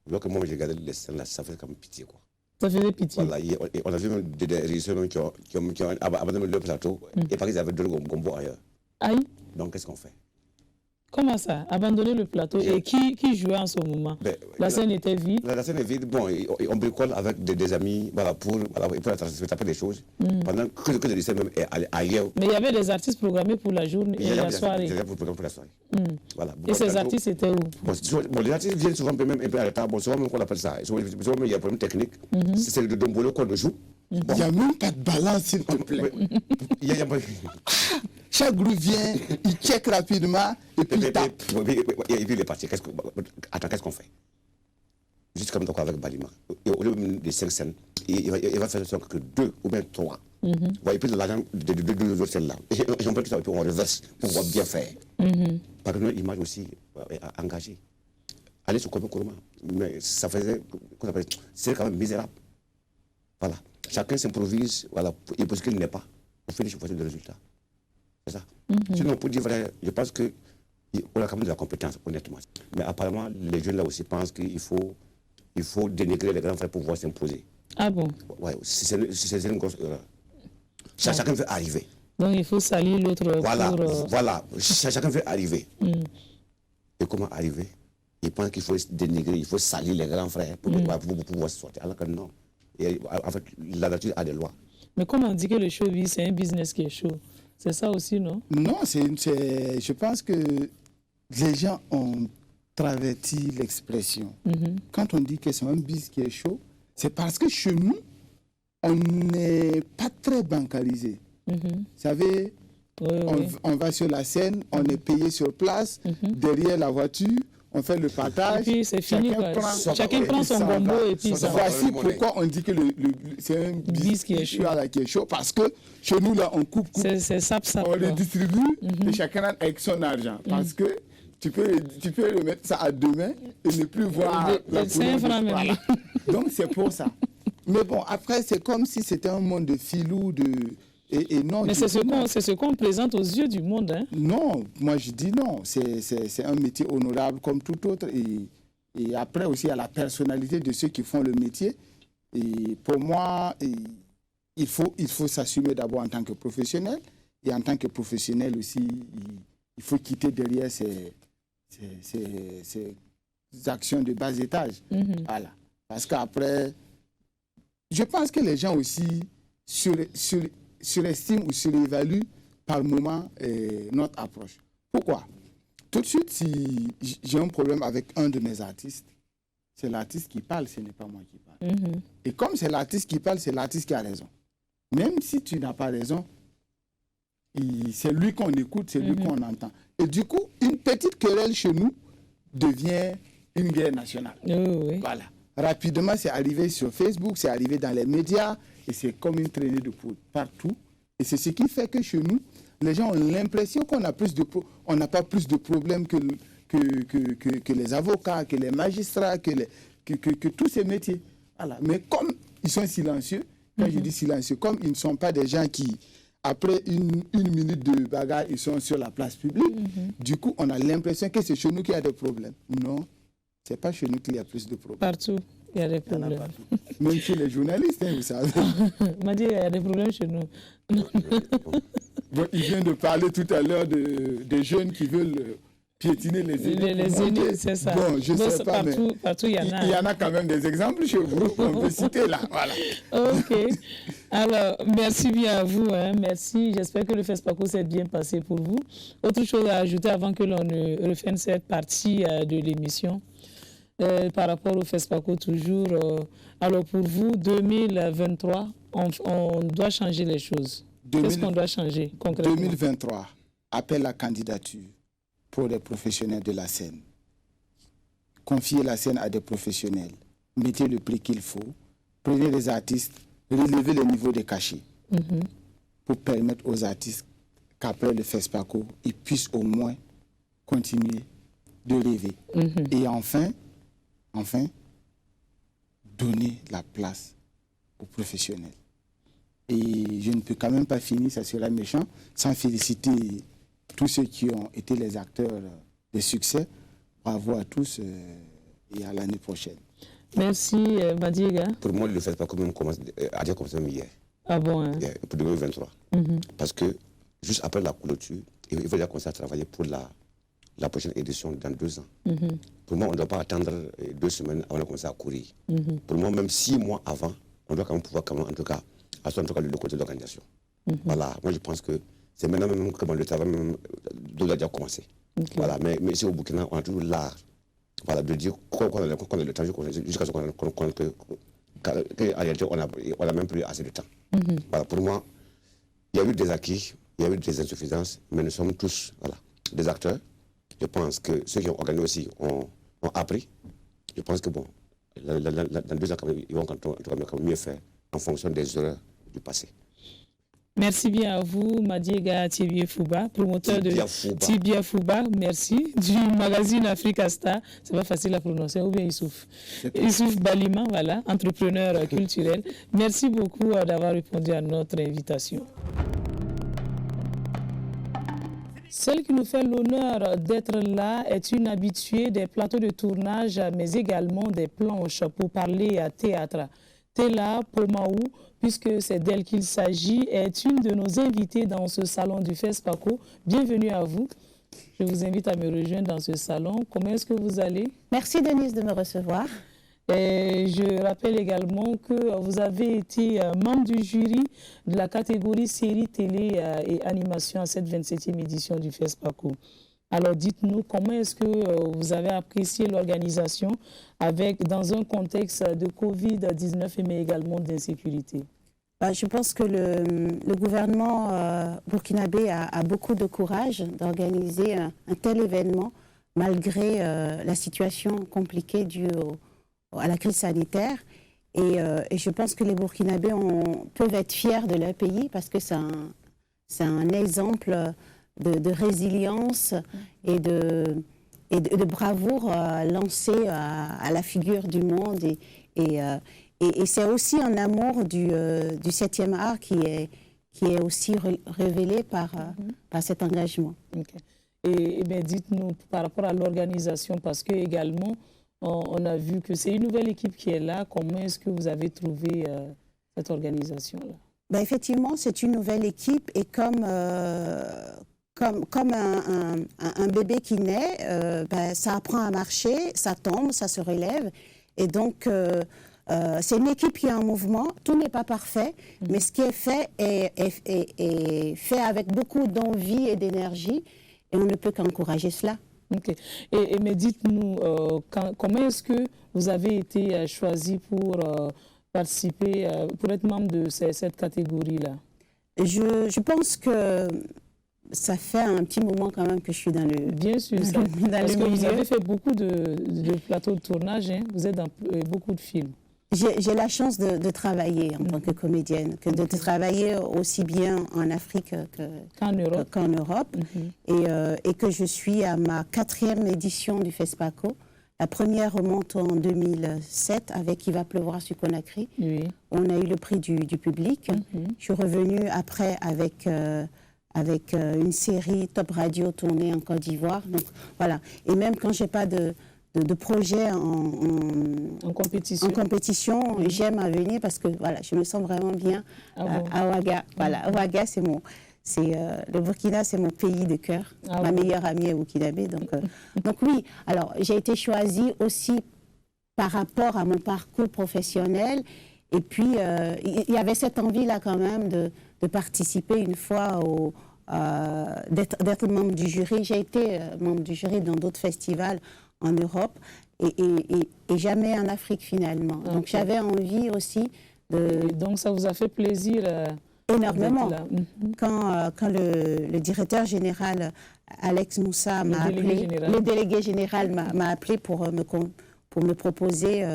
Donc, moi, j'ai regardé les scènes là, ça fait comme pitié, quoi. Ça faisait pitié. Voilà, on a vu des régisseurs qui ont abandonné le plateau et parce qu'ils avaient deux gombos ailleurs. Aïe. Donc, qu'est-ce qu'on fait? Comment ça? Abandonner le plateau? Et qui jouait en ce moment? La scène était vide? La scène est vide. Bon, on bricole avec des amis pour taper des choses. Pendant que le régisseur même est ailleurs. Mais il y avait des artistes programmés pour la journée et la soirée. Pour la soirée. Voilà. Et ces artistes étaient où? Bon, les artistes viennent souvent même un peu à l'état. Bon, souvent même qu'on appelle ça. Souvent il y a un problème technique. C'est le dombolo qu'on joue. Il n'y a même pas de balance, s'il te plaît. Chaque groupe vient, il check rapidement et puis il tape. Et puis il est parti. Attends, qu'est-ce qu'on fait? Juste comme avec Balima. Au lieu de 5 scènes, il va faire ça que 2 ou bien 3. Et puis l'argent de 2 autres scènes là. Et on peut tout ça, on reverse pour pouvoir bien faire. Par contre, l'image aussi engagée. Aller sur Kourma, mais ça faisait, c'est quand même misérable. Voilà. Chacun s'improvise, voilà, et parce qu'il n'est pas, on fait les choses de résultats. C'est ça. Sinon, pour dire vrai, je pense qu'on a quand même de la compétence, honnêtement. Mais apparemment, les jeunes là aussi pensent qu'il faut dénigrer les grands frères pour pouvoir s'imposer. Ah bon? Ouais, c'est une grosse erreur. Chacun veut arriver. Donc il faut salir l'autre. Voilà, voilà. Chacun veut arriver. Et comment arriver? Il pense qu'il faut dénigrer, il faut salir les grands frères pour pouvoir se sortir. Alors que non. Et, en fait, la nature a des lois. Mais comme on dit que le showbiz, c'est un business qui est chaud. C'est ça aussi, non? Non, je pense que les gens ont traverti l'expression. Quand on dit que c'est un business qui est chaud, c'est parce que chez nous, on n'est pas très bancalisé. Vous savez, on va sur la scène, on est payé sur place, derrière la voiture, on fait le partage. Et puis c'est fini. Chacun prend son bonbon et puis ça. Voici pourquoi on dit que c'est un business qui est chaud. Parce que chez nous, là, on coupe. C'est ça. On le distribue et chacun avec son argent. Parce que tu peux le mettre ça à 2 mains et ne plus voir la couleur. Voilà. Donc c'est pour ça. Mais bon, après, c'est comme si c'était un monde de filou, non, mais c'est ce qu'on présente aux yeux du monde. Hein? Non, moi je dis non. C'est un métier honorable comme tout autre. Et après aussi, il y a la personnalité de ceux qui font le métier. Et pour moi, il faut s'assumer d'abord en tant que professionnel. Et en tant que professionnel aussi, il faut quitter derrière ces actions de bas étage. Voilà. Parce qu'après, je pense que les gens aussi surestiment ou surévaluent par moment notre approche. Pourquoi? Tout de suite, si j'ai un problème avec un de mes artistes, c'est l'artiste qui parle, ce n'est pas moi qui parle. Et comme c'est l'artiste qui parle, c'est l'artiste qui a raison. Même si tu n'as pas raison, c'est lui qu'on écoute, c'est lui qu'on entend. Et du coup, une petite querelle chez nous devient une guerre nationale. Voilà. Rapidement, c'est arrivé sur Facebook, c'est arrivé dans les médias, et c'est comme une traînée de poudre partout. Et c'est ce qui fait que chez nous, les gens ont l'impression qu'on n'a pas plus de problèmes que les avocats, que les magistrats, que tous ces métiers. Voilà. Mais comme ils sont silencieux, quand je dis silencieux, comme ils ne sont pas des gens qui, après une minute de bagarre, ils sont sur la place publique, du coup, on a l'impression que c'est chez nous qu'il y a des problèmes. Non. Ce n'est pas chez nous qu'il y a plus de problèmes. Partout, il y a des problèmes. Même chez les journalistes, vous savez. On m'a dit qu'il y a des problèmes chez nous. Bon, il vient de parler tout à l'heure des jeunes qui veulent piétiner les élites. Les élites, c'est ça. Bon, je ne sais pas, partout, il y en a. Il y en a quand même des exemples chez vous, on peut citer là. Voilà. Ok. Alors, merci bien à vous. Hein. Merci. J'espère que le FESPACO s'est bien passé pour vous. Autre chose à ajouter avant que l'on ne refasse cette partie de l'émission par rapport au FESPACO toujours. Alors, pour vous, 2023, on doit changer les choses. Qu'est-ce qu'on doit changer concrètement? 2023, appel à candidature pour les professionnels de la scène. Confiez la scène à des professionnels. Mettez le prix qu'il faut. Prenez les artistes, relevez le niveau des cachets pour permettre aux artistes qu'après le FESPACO, ils puissent au moins continuer de rêver. Et enfin, donner la place aux professionnels. Et je ne peux quand même pas finir, ça serait méchant, sans féliciter tous ceux qui ont été les acteurs de succès. Bravo à tous et à l'année prochaine. Merci, Madiega. Pour moi, le FESPACO même a déjà commencé hier. Ah bon hein? Hier, pour 2023. Parce que juste après la clôture, il faut déjà commencer à travailler pour la prochaine édition dans 2 ans. Pour moi, on ne doit pas attendre 2 semaines avant de commencer à courir. Pour moi, même 6 mois avant, on doit quand même pouvoir, en tout cas, assurer le côté de l'organisation. Voilà, moi je pense que c'est maintenant même comment le travail doit déjà commencer. Voilà, mais ici au Burkina, on a toujours l'art de dire qu'on a le temps jusqu'à ce qu'on compte qu'en réalité, on n'a même plus assez de temps. Voilà, pour moi, il y a eu des acquis, il y a eu des insuffisances, mais nous sommes tous des acteurs. Je pense que ceux qui ont organisé aussi ont appris. Je pense que bon, dans 2 ans, ils vont quand même mieux faire en fonction des erreurs du passé. Merci bien à vous, Madiega Tibiafouba, promoteur de Tibiafouba, merci, du magazine Africa Star. C'est pas facile à prononcer, ou bien Issouf Balima, voilà, entrepreneur culturel. Merci beaucoup d'avoir répondu à notre invitation. Celle qui nous fait l'honneur d'être là est une habituée des plateaux de tournage, mais également des planches pour parler à théâtre. Tela Pomaou, puisque c'est d'elle qu'il s'agit, est une de nos invitées dans ce salon du FESPACO. Bienvenue à vous. Je vous invite à me rejoindre dans ce salon. Comment est-ce que vous allez? Merci Denise de me recevoir. Et je rappelle également que vous avez été membre du jury de la catégorie série télé et animation à cette 27e édition du FESPACO. Alors dites-nous, comment est-ce que vous avez apprécié l'organisation dans un contexte de Covid-19 mais également d'insécurité? Je pense que le gouvernement burkinabé a beaucoup de courage d'organiser un tel événement malgré la situation compliquée due à la crise sanitaire. Et je pense que les Burkinabés peuvent être fiers de leur pays parce que c'est un exemple de résilience et de bravoure lancée à la figure du monde. Et c'est aussi un amour du 7e art qui est aussi révélé par cet engagement. Okay. Et bien, dites-nous par rapport à l'organisation, parce que également, on a vu que c'est une nouvelle équipe qui est là. Comment est-ce que vous avez trouvé cette organisation-là? Ben effectivement, c'est une nouvelle équipe et comme un bébé qui naît, ça apprend à marcher, ça tombe, ça se relève. Et donc, c'est une équipe qui est en mouvement. Tout n'est pas parfait, mais ce qui est fait est fait avec beaucoup d'envie et d'énergie. Et on ne peut qu'encourager cela. Okay. Mais dites-nous, comment est-ce que vous avez été choisi pour participer, pour être membre de cette catégorie-là? Je pense que ça fait un petit moment quand même que je suis dans le... Bien sûr, parce que vous avez fait beaucoup de plateaux de tournage, hein? Vous êtes dans beaucoup de films. J'ai la chance de travailler en tant que comédienne, de travailler aussi bien en Afrique qu'en Europe. Et que je suis à ma 4e édition du FESPACO. La première remonte en 2007 avec Il va pleuvoir sur Conakry. Oui. On a eu le prix du public. Je suis revenue après avec une série Top Radio tournée en Côte d'Ivoire. Donc voilà. Et même quand j'ai pas de projet en compétition, j'aime à venir parce que voilà, je me sens vraiment bien à Ouaga. Voilà, Ouaga, le Burkina, c'est mon pays de cœur. Ma meilleure amie est burkinabé. Donc oui, alors j'ai été choisie aussi par rapport à mon parcours professionnel. Et puis, il y avait cette envie-là quand même de participer une fois d'être membre du jury. J'ai été membre du jury dans d'autres festivals en Europe et jamais en Afrique finalement. Okay. Donc j'avais envie aussi de... Et donc ça vous a fait plaisir énormément. Quand le directeur général Alex Moussa m'a appelé, le délégué général m'a appelé pour me proposer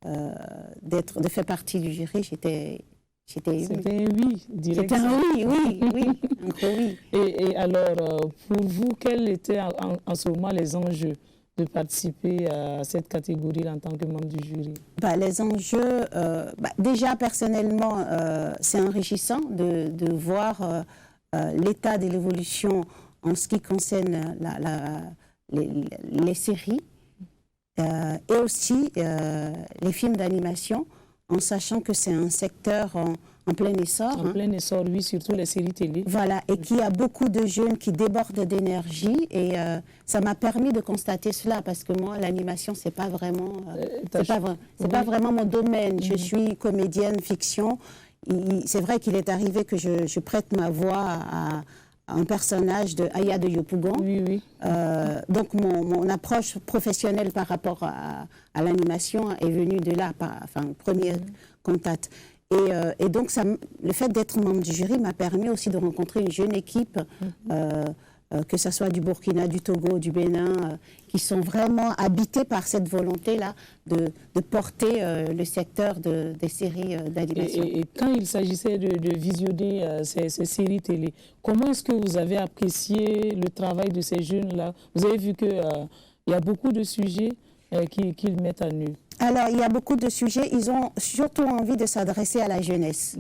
de faire partie du jury, j'étais C'était un oui, direct. C'était un oui, un gros oui. Et alors, pour vous, quels étaient en ce moment les enjeux de participer à cette catégorie en tant que membre du jury? Les enjeux, déjà personnellement, c'est enrichissant de voir l'état de l'évolution en ce qui concerne les séries et aussi les films d'animation, en sachant que c'est un secteur en plein essor. En plein essor, oui, surtout les séries télé. Voilà, et qu'il y a beaucoup de jeunes qui débordent d'énergie. Et ça m'a permis de constater cela, parce que moi, l'animation, c'est pas vraiment, pas vraiment mon domaine. Je suis comédienne fiction. C'est vrai qu'il est arrivé que je prête ma voix à un personnage de Aya de Yopougon. Oui, oui. Donc mon approche professionnelle par rapport à l'animation est venue de là, première contact. Et donc, le fait d'être membre du jury m'a permis aussi de rencontrer une jeune équipe, que ce soit du Burkina, du Togo, du Bénin, qui sont vraiment habités par cette volonté-là de porter le secteur des séries d'animation. Et quand il s'agissait de visionner ces séries télé, comment est-ce que vous avez apprécié le travail de ces jeunes-là? Vous avez vu qu'il y a beaucoup de sujets qu'ils mettent à nu. Alors, il y a beaucoup de sujets. Ils ont surtout envie de s'adresser à la jeunesse,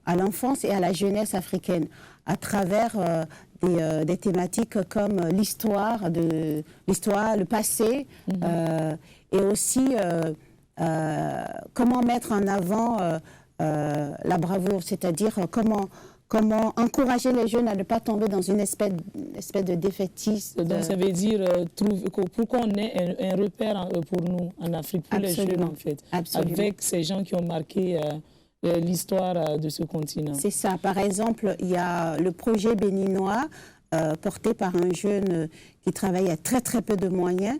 à l'enfance et à la jeunesse africaine, à travers des thématiques comme l'histoire, le passé, et aussi comment mettre en avant la bravoure, c'est-à-dire comment encourager les jeunes à ne pas tomber dans une espèce de défaitisme. Donc ça veut dire pourquoi on est un repère pour nous en Afrique, pour les jeunes en fait, avec ces gens qui ont marqué l'histoire de ce continent. C'est ça. Par exemple, il y a le projet béninois porté par un jeune qui travaille à très très peu de moyens.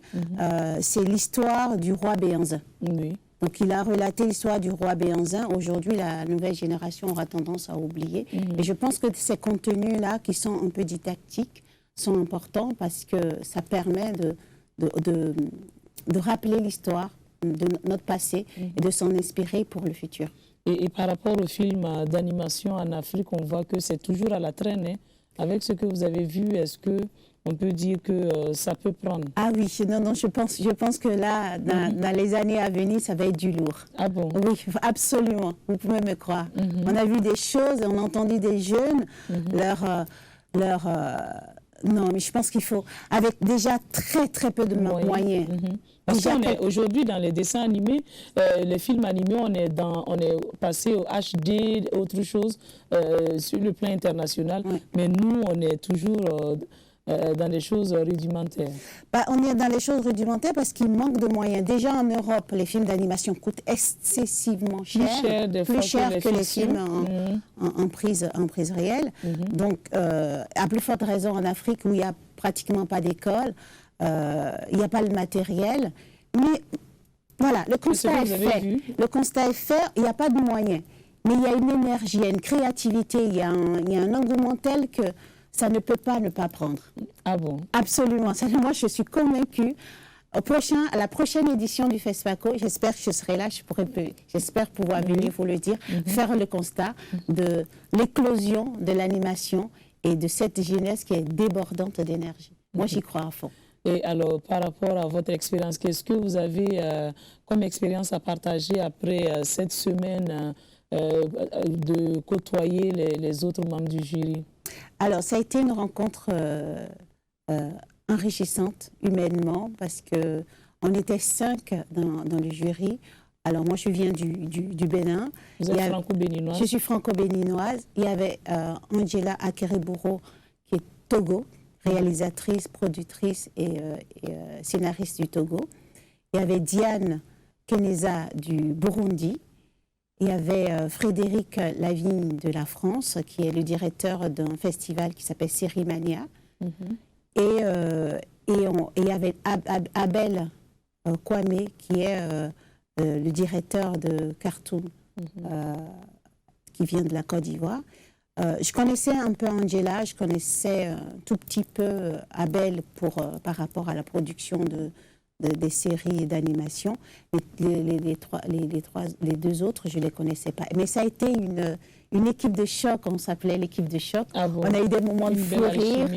C'est l'histoire du roi Béhanzin. Oui. Donc, il a relaté l'histoire du roi Béhanzin. Aujourd'hui, la nouvelle génération aura tendance à oublier. Et je pense que ces contenus-là, qui sont un peu didactiques, sont importants parce que ça permet de rappeler l'histoire de notre passé et de s'en inspirer pour le futur. Et par rapport aux films d'animation en Afrique, on voit que c'est toujours à la traîne. Hein. Avec ce que vous avez vu, est-ce qu'on peut dire que ça peut prendre? Ah oui, non, je pense que là, dans les années à venir, ça va être du lourd. Ah bon? Oui, absolument, vous pouvez me croire. On a vu des choses, on a entendu des jeunes, non, mais je pense qu'il faut, avec déjà très très peu de moyens. Parce qu'on est aujourd'hui dans les dessins animés, les films animés, on est passé au HD, autre chose, sur le plan international. Mais nous, on est toujours dans des choses rudimentaires. On est dans les choses rudimentaires parce qu'il manque de moyens. Déjà en Europe, les films d'animation coûtent excessivement cher, plus cher que les films en prise réelle. Donc, à plus forte raison en Afrique où il n'y a pratiquement pas d'école, il n'y a pas le matériel. Mais voilà, le constat est fait. Le constat est fait, il n'y a pas de moyens. Mais il y a une énergie, il y a une créativité, il y a un engouement tel que ça ne peut pas ne pas prendre. Ah bon? Absolument. Moi, je suis convaincue. À la prochaine édition du FESPACO, j'espère que je serai là, j'espère pouvoir venir vous le dire, faire le constat de l'éclosion de l'animation et de cette jeunesse qui est débordante d'énergie. Moi, j'y crois à fond. Et alors, par rapport à votre expérience, qu'est-ce que vous avez comme expérience à partager après cette semaine de côtoyer les autres membres du jury? Alors, ça a été une rencontre enrichissante humainement parce qu'on était 5 dans le jury. Alors, moi, je viens du Bénin. Vous êtes franco-béninoise? Je suis franco-béninoise. Il y avait Angela Akereburo, qui est Togo, réalisatrice, productrice et scénariste du Togo. Il y avait Diane Keneza du Burundi. Il y avait Frédéric Lavigne de la France, qui est le directeur d'un festival qui s'appelle Sérimania. Et il y avait Abel Kwame, qui est le directeur de Khartoum, qui vient de la Côte d'Ivoire. Je connaissais un peu Angela, je connaissais un tout petit peu Abel par rapport à la production des séries d'animation. Les deux autres, je ne les connaissais pas. Mais ça a été une équipe de choc, on s'appelait l'équipe de choc. Ah bon? On a eu des moments de fou rire.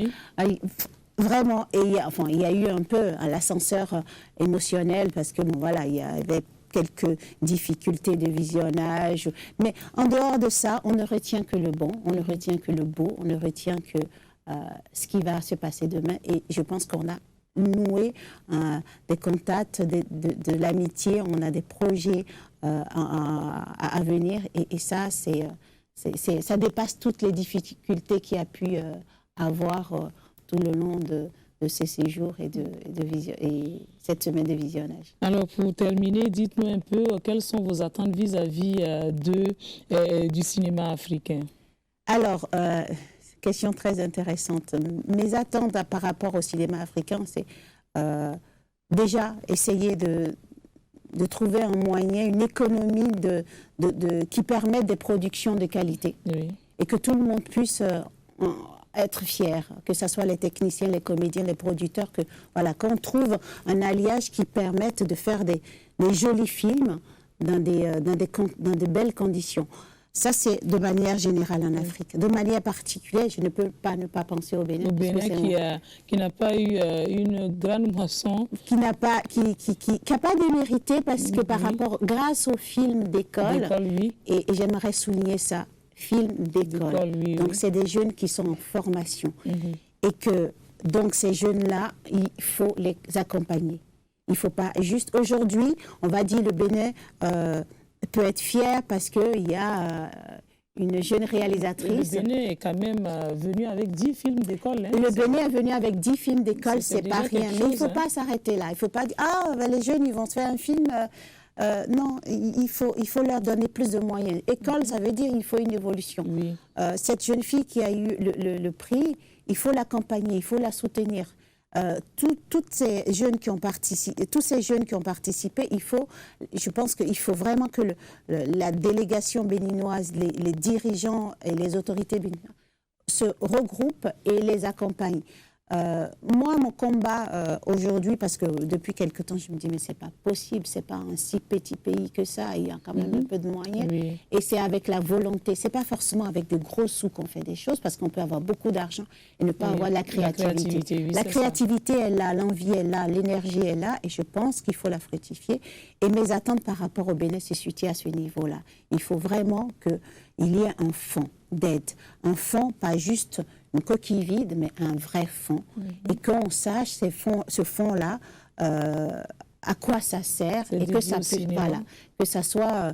Vraiment, et il y a eu un peu l'ascenseur émotionnel parce que, bon, voilà, il y avait quelques difficultés de visionnage. Mais en dehors de ça, on ne retient que le bon, on ne retient que le beau, on ne retient que ce qui va se passer demain. Et je pense qu'on a noué des contacts, de l'amitié, on a des projets à venir. Et ça, ça dépasse toutes les difficultés qu'il y a pu avoir tout le long de ces séjours et cette semaine de visionnage. Alors, pour terminer, dites-nous un peu quelles sont vos attentes vis-à-vis du cinéma africain? Alors, question très intéressante. Mes attentes par rapport au cinéma africain, c'est déjà essayer de trouver un moyen, une économie qui permette des productions de qualité. Oui. Et que tout le monde puisse être fier, que ce soit les techniciens, les comédiens, les producteurs, qu'on trouve un alliage qui permette de faire des jolis films dans de belles conditions. Ça, c'est de manière générale en Afrique. De manière particulière, je ne peux pas ne pas penser au Bénin. Le Bénin qui n'a pas eu une grande moisson. Qui n'a pas démérité parce que par rapport, grâce au film d'école, oui. et j'aimerais souligner ça, film d'école. Oui, donc oui. c'est des jeunes qui sont en formation. Et que donc ces jeunes-là, il faut les accompagner. Il ne faut pas juste... Aujourd'hui, on va dire le Bénin... peut être fier parce qu'il y a une jeune réalisatrice. Le Bénin est quand même venu avec 10 films d'école. Hein, le Bénin est venu avec 10 films d'école, c'est pas rien. Mais il ne faut pas s'arrêter là. Il ne faut pas dire, les jeunes, ils vont se faire un film. Non, il faut leur donner plus de moyens. École, ça veut dire qu'il faut une évolution. Oui. Cette jeune fille qui a eu le prix, il faut l'accompagner, il faut la soutenir. Tous ces jeunes qui ont participé, je pense qu'il faut vraiment que la délégation béninoise, les dirigeants et les autorités béninoises se regroupent et les accompagnent. Moi, mon combat aujourd'hui, parce que depuis quelque temps, je me dis, mais c'est pas possible, c'est pas un si petit pays que ça, il y a quand même un peu de moyens. Oui. Et c'est avec la volonté, c'est pas forcément avec de gros sous qu'on fait des choses, parce qu'on peut avoir beaucoup d'argent et ne pas avoir la créativité. La créativité est là, l'envie est là, l'énergie est là, et je pense qu'il faut la fructifier. Et mes attentes par rapport au Bénin se situent à ce niveau-là. Il faut vraiment qu'il y ait un fonds d'aide, un fonds, pas juste une coquille vide, mais un vrai fonds. Et qu'on sache ce fonds-là, à quoi ça sert, et que ça soit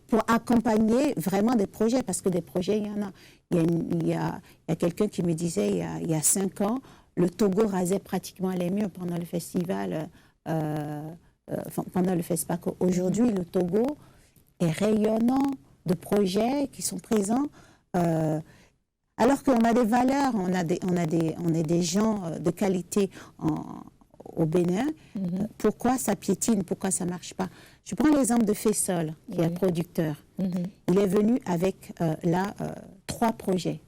pour accompagner vraiment des projets, parce que des projets, il y en a. Il y a quelqu'un qui me disait, il y a 5 ans, le Togo rasait pratiquement les murs pendant le festival, pendant le FESPACO. Aujourd'hui, le Togo est rayonnant de projets qui sont présents. Alors qu'on a des valeurs, on est des gens de qualité au Bénin. Pourquoi ça piétine? Pourquoi ça ne marche pas? Je prends l'exemple de Fessol, qui est producteur. Il est venu avec 3 projets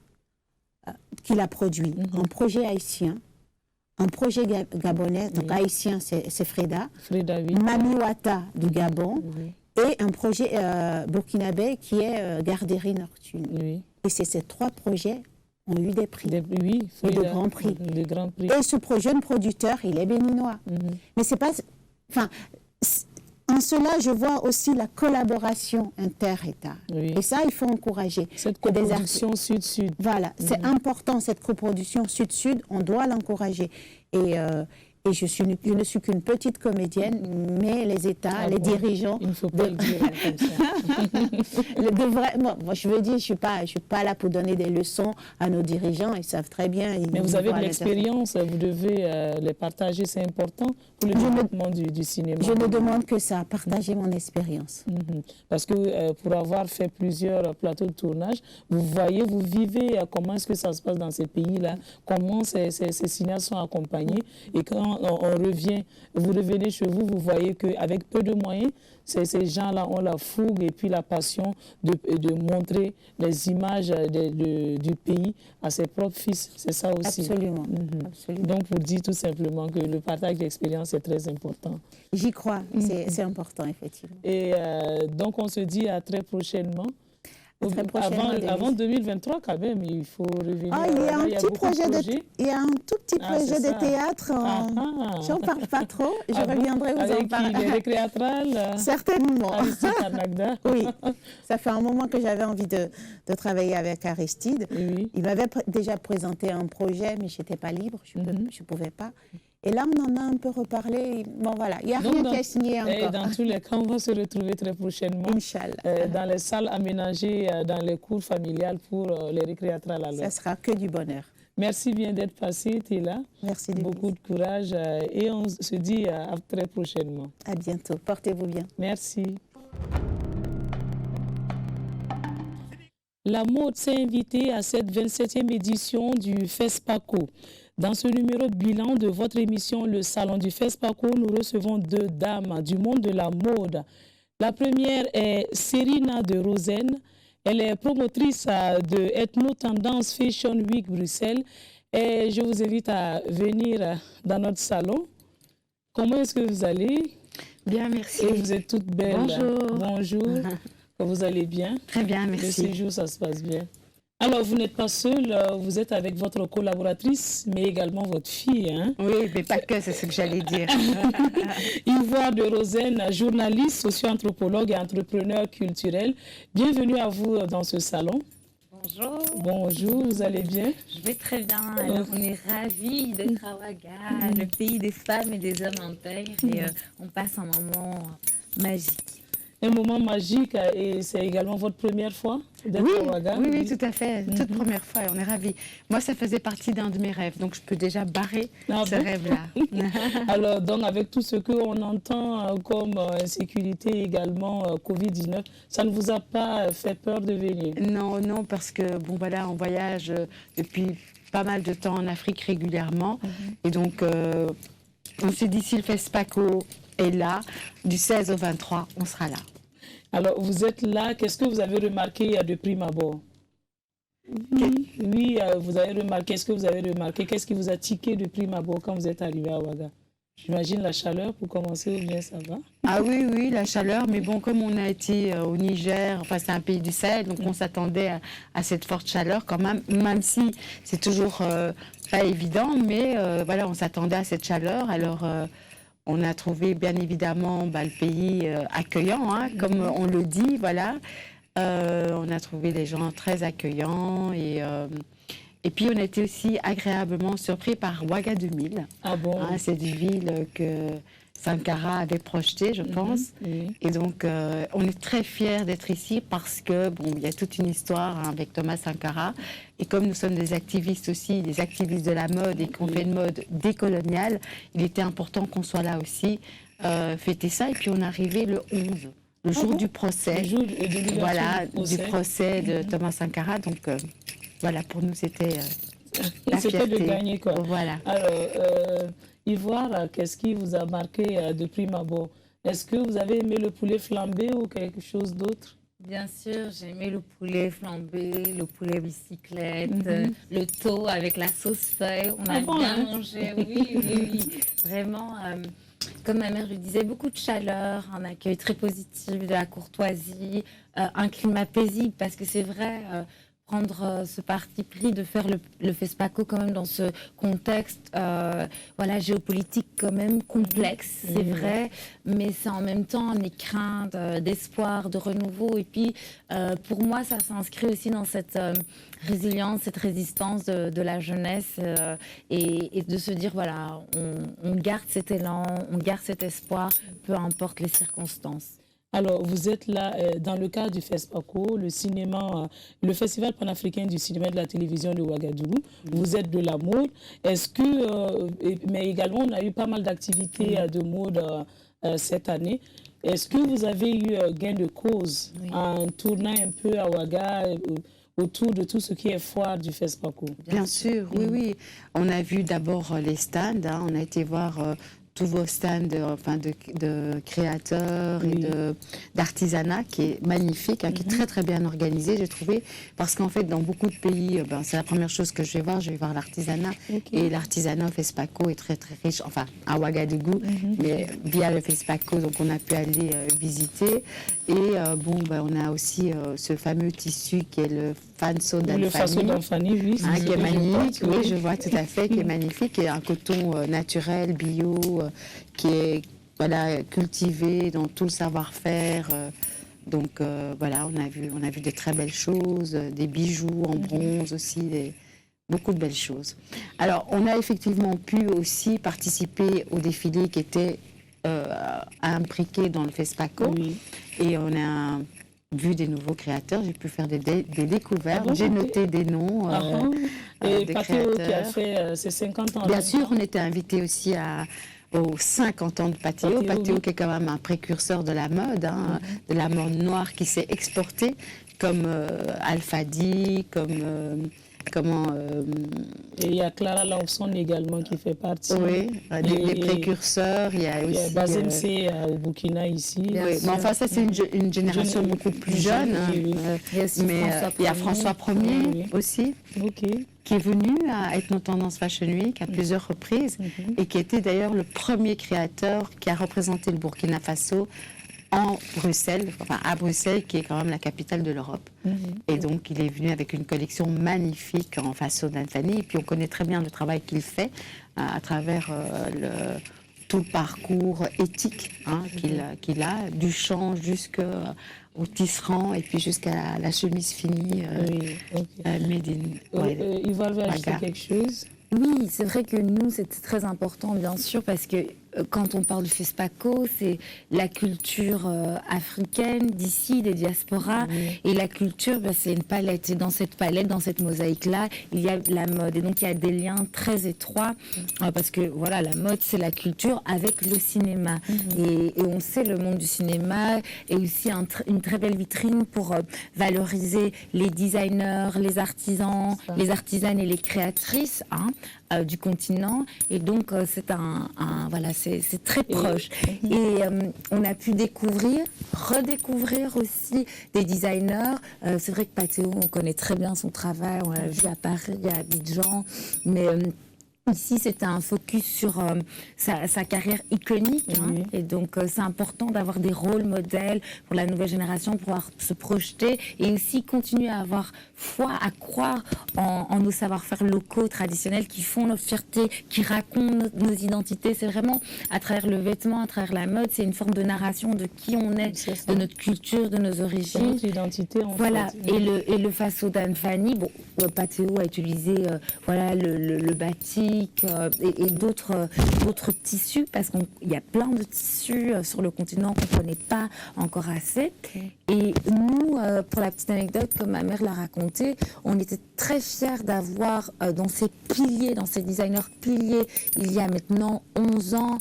qu'il a produits. Un projet haïtien, un projet gabonais, donc haïtien c'est Freda, Mamiwata du Gabon, et un projet burkinabé qui est Garderie Nocturne. Et ces 3 projets ont eu des prix, et de grands prix. Et ce jeune producteur, il est béninois. Mais c'est pas... En cela, je vois aussi la collaboration inter-État. Et ça, il faut encourager. Cette coproduction sud-sud. Voilà, c'est important, cette coproduction sud-sud, on doit l'encourager. Et je ne suis qu'une petite comédienne, mais les États, les dirigeants... Il ne faut pas le dire comme ça. Moi, je veux dire, je ne suis pas là pour donner des leçons à nos dirigeants, ils savent très bien. Mais vous avez de l'expérience, vous devez les partager, c'est important pour le développement du cinéma. Je ne demande que ça, partager mon expérience. Parce que pour avoir fait plusieurs plateaux de tournage, vous vivez comment est-ce que ça se passe dans ces pays-là, comment ces cinéastes sont accompagnés, et quand on revient, vous revenez chez vous, vous voyez qu'avec peu de moyens, ces gens-là ont la fougue et puis la passion de montrer les images du pays à ses propres fils. C'est ça aussi. Absolument. Absolument. Donc, pour dire tout simplement que le partage d'expérience est très important. J'y crois, c'est important, effectivement. Et donc, on se dit à très prochainement. Avant 2023, quand même, il faut revenir. Il y a un tout petit projet de théâtre. J'en parle pas trop. Je reviendrai vous en parler. Avec les récréatrales. Certainement. Aristide. Oui, ça fait un moment que j'avais envie de travailler avec Aristide. Il m'avait déjà présenté un projet, mais je n'étais pas libre, je ne pouvais pas. Et là, on en a un peu reparlé. Bon, voilà, il n'y a rien qui est signé encore. Et dans tous les cas, on va se retrouver très prochainement. Inch'Allah. Dans les salles aménagées, dans les cours familiales pour les récréatrales. Ça sera que du bonheur. Merci bien d'être passé, Théla. Merci. Beaucoup de courage et on se dit à très prochainement. À bientôt. Portez-vous bien. Merci. La mode s'est invitée à cette 27e édition du FESPACO. Dans ce numéro bilan de votre émission, le Salon du FESPACO, nous recevons 2 dames du monde de la mode. La première est Serina de Rosen. Elle est promotrice de Ethno Tendance Fashion Week Bruxelles. Et je vous invite à venir dans notre salon. Comment est-ce que vous allez? Bien, merci. Et vous êtes toutes belles. Bonjour. Bonjour. Vous allez bien? Très bien, merci. Le séjour, ça se passe bien. Alors, vous n'êtes pas seule, vous êtes avec votre collaboratrice, mais également votre fille. Hein? Oui, mais pas que, c'est ce que j'allais dire. Ivoire de Rosen, journaliste, socio-anthropologue et entrepreneur culturel. Bienvenue à vous dans ce salon. Bonjour. Bonjour, vous allez bien? Je vais très bien. Alors, on est ravis d'être à Ouaga, le pays des femmes et des hommes intègres. Et on passe un moment magique. Un moment magique, et c'est également votre première fois d'être à Ouaga? Oui, tout à fait. Toute première fois, et on est ravis. Moi, ça faisait partie d'un de mes rêves, donc je peux déjà barrer ce rêve-là. Alors, donc, avec tout ce qu'on entend comme insécurité également, Covid-19, ça ne vous a pas fait peur de venir? Non, non, parce que, bon, voilà, on voyage depuis pas mal de temps en Afrique régulièrement. Et donc, on s'est dit, si le FESPACO est là, du 16 au 23, on sera là. Alors, vous êtes là, qu'est-ce que vous avez remarqué de prime abord? Oui, vous avez remarqué, qu'est-ce que vous avez remarqué? Qu'est-ce qui vous a tiqué de prime abord quand vous êtes arrivé à Ouaga? J'imagine la chaleur pour commencer, ou bien ça va? Ah oui, oui, la chaleur, mais bon, comme on a été au Niger, enfin c'est un pays du Sahel, donc on s'attendait à cette forte chaleur quand même, même si c'est toujours pas évident, mais voilà, on s'attendait à cette chaleur. Alors, on a trouvé bien évidemment le pays accueillant, hein, comme on le dit, voilà. On a trouvé les gens très accueillants et puis on a été aussi agréablement surpris par Ouaga 2000. Ah bon? Hein, cette ville que Sankara avait projetée, je pense. Et donc on est très fiers d'être ici parce que bon, il y a toute une histoire hein, avec Thomas Sankara. Et comme nous sommes des activistes aussi, des activistes de la mode et qu'on fait une mode décoloniale, il était important qu'on soit là aussi, fêter ça. Et puis on est arrivé le 11, le jour du procès, du procès de Thomas Sankara. Donc voilà, pour nous c'était la fierté. C'était de gagner quoi. Voilà. Alors, Ivoire, qu'est-ce qui vous a marqué de prime abord? Est-ce que vous avez aimé le poulet flambé ou quelque chose d'autre? Bien sûr, j'ai aimé le poulet flambé, le poulet bicyclette, le thau avec la sauce feuille. On a bien mangé, oui. Vraiment, comme ma mère le disait, beaucoup de chaleur, un accueil très positif, de la courtoisie, un climat paisible, parce que c'est vrai, prendre ce parti pris de faire le FESPACO quand même dans ce contexte voilà, géopolitique quand même complexe, c'est vrai, mais c'est en même temps un écrin d'espoir, de renouveau. Et puis pour moi, ça s'inscrit aussi dans cette résilience, cette résistance de la jeunesse et de se dire, voilà, on garde cet élan, on garde cet espoir, peu importe les circonstances. Alors, vous êtes là dans le cadre du FESPACO, le cinéma, le Festival panafricain du cinéma et de la télévision de Ouagadougou. Vous êtes de la mode. Est-ce que, mais également, on a eu pas mal d'activités de mode cette année. Est-ce que vous avez eu gain de cause en tournant un peu à Ouaga autour de tout ce qui est foire du FESPACO? Bien sûr, oui. On a vu d'abord les stands, hein, on a été voir tous vos stands de créateurs et d'artisanat qui est magnifique, hein, qui est très très bien organisé, j'ai trouvé, parce qu'en fait dans beaucoup de pays, c'est la première chose que je vais voir l'artisanat, et l'artisanat au FESPACO est très très riche, enfin à Ouagadougou, mais via le FESPACO, donc on a pu aller visiter, et on a aussi ce fameux tissu qui est le Fanso d'Alfani. Le Fanso d'Alfani, oui. Qui est magnifique, oui, je vois tout à fait, qui est magnifique, qui est un coton naturel, bio, qui est cultivé dans tout le savoir-faire. Donc voilà, on a vu de très belles choses, des bijoux en bronze aussi, beaucoup de belles choses. Alors, on a effectivement pu aussi participer au défilé qui était imbriqué dans le FESPACO. Et on a vu des nouveaux créateurs, j'ai pu faire des découvertes, j'ai noté des noms et de Patéo créateurs. qui a fait ses 50 ans. Bien sûr, on était invité aussi aux 50 ans de Patéo. Patéo qui est quand même un précurseur de la mode, hein, de la mode noire qui s'est exportée, comme Alfadi, comme Et il y a Clara Lawson également qui fait partie. Oui, des précurseurs. Il y a aussi Bazem C au Burkina ici. Oui, mais enfin ça c'est une génération beaucoup plus jeune. Mais il y a François Ier aussi, qui est venu à Ethno Tendance Fashion Week à plusieurs reprises et qui était d'ailleurs le premier créateur qui a représenté le Burkina Faso en Bruxelles, enfin à Bruxelles, qui est quand même la capitale de l'Europe. Et donc, il est venu avec une collection magnifique en façon d'Anfani. Et puis, on connaît très bien le travail qu'il fait à travers tout le parcours éthique qu'il a, du champ jusqu'au tisserand et puis jusqu'à la chemise finie made in. Yvonne veut ajouter quelque chose? Oui, c'est vrai que nous, c'était très important, bien sûr, parce que quand on parle du FESPACO, c'est la culture africaine d'ici, des diasporas. Et la culture, c'est une palette. Et dans cette palette, dans cette mosaïque-là, il y a la mode. Et donc, il y a des liens très étroits. Parce que, voilà, la mode, c'est la culture avec le cinéma. Et on sait, le monde du cinéma est aussi une très belle vitrine pour valoriser les designers, les artisans, les artisanes et les créatrices du continent. Et donc, c'est très proche. Et on a pu redécouvrir aussi des designers. C'est vrai que Pathéo, on connaît très bien son travail. On l'a vu à Paris, à Abidjan. Mais ici, c'était un focus sur sa carrière iconique. Et donc, c'est important d'avoir des rôles modèles pour la nouvelle génération, pour pouvoir se projeter et aussi continuer à avoir foi, à croire en nos savoir-faire locaux, traditionnels, qui font notre fierté, qui racontent nos identités. C'est vraiment, à travers le vêtement, à travers la mode, c'est une forme de narration de qui on est, de notre culture, de nos origines. Notre identité, en fait. Et le faso d'Anfani, Pathéo a utilisé le batik et d'autres tissus, parce qu'il y a plein de tissus sur le continent qu'on ne connaît pas encore assez. Et nous, pour la petite anecdote, comme ma mère l'a raconté, on était très fiers d'avoir dans ces piliers, dans ces designers piliers, il y a maintenant 11 ans,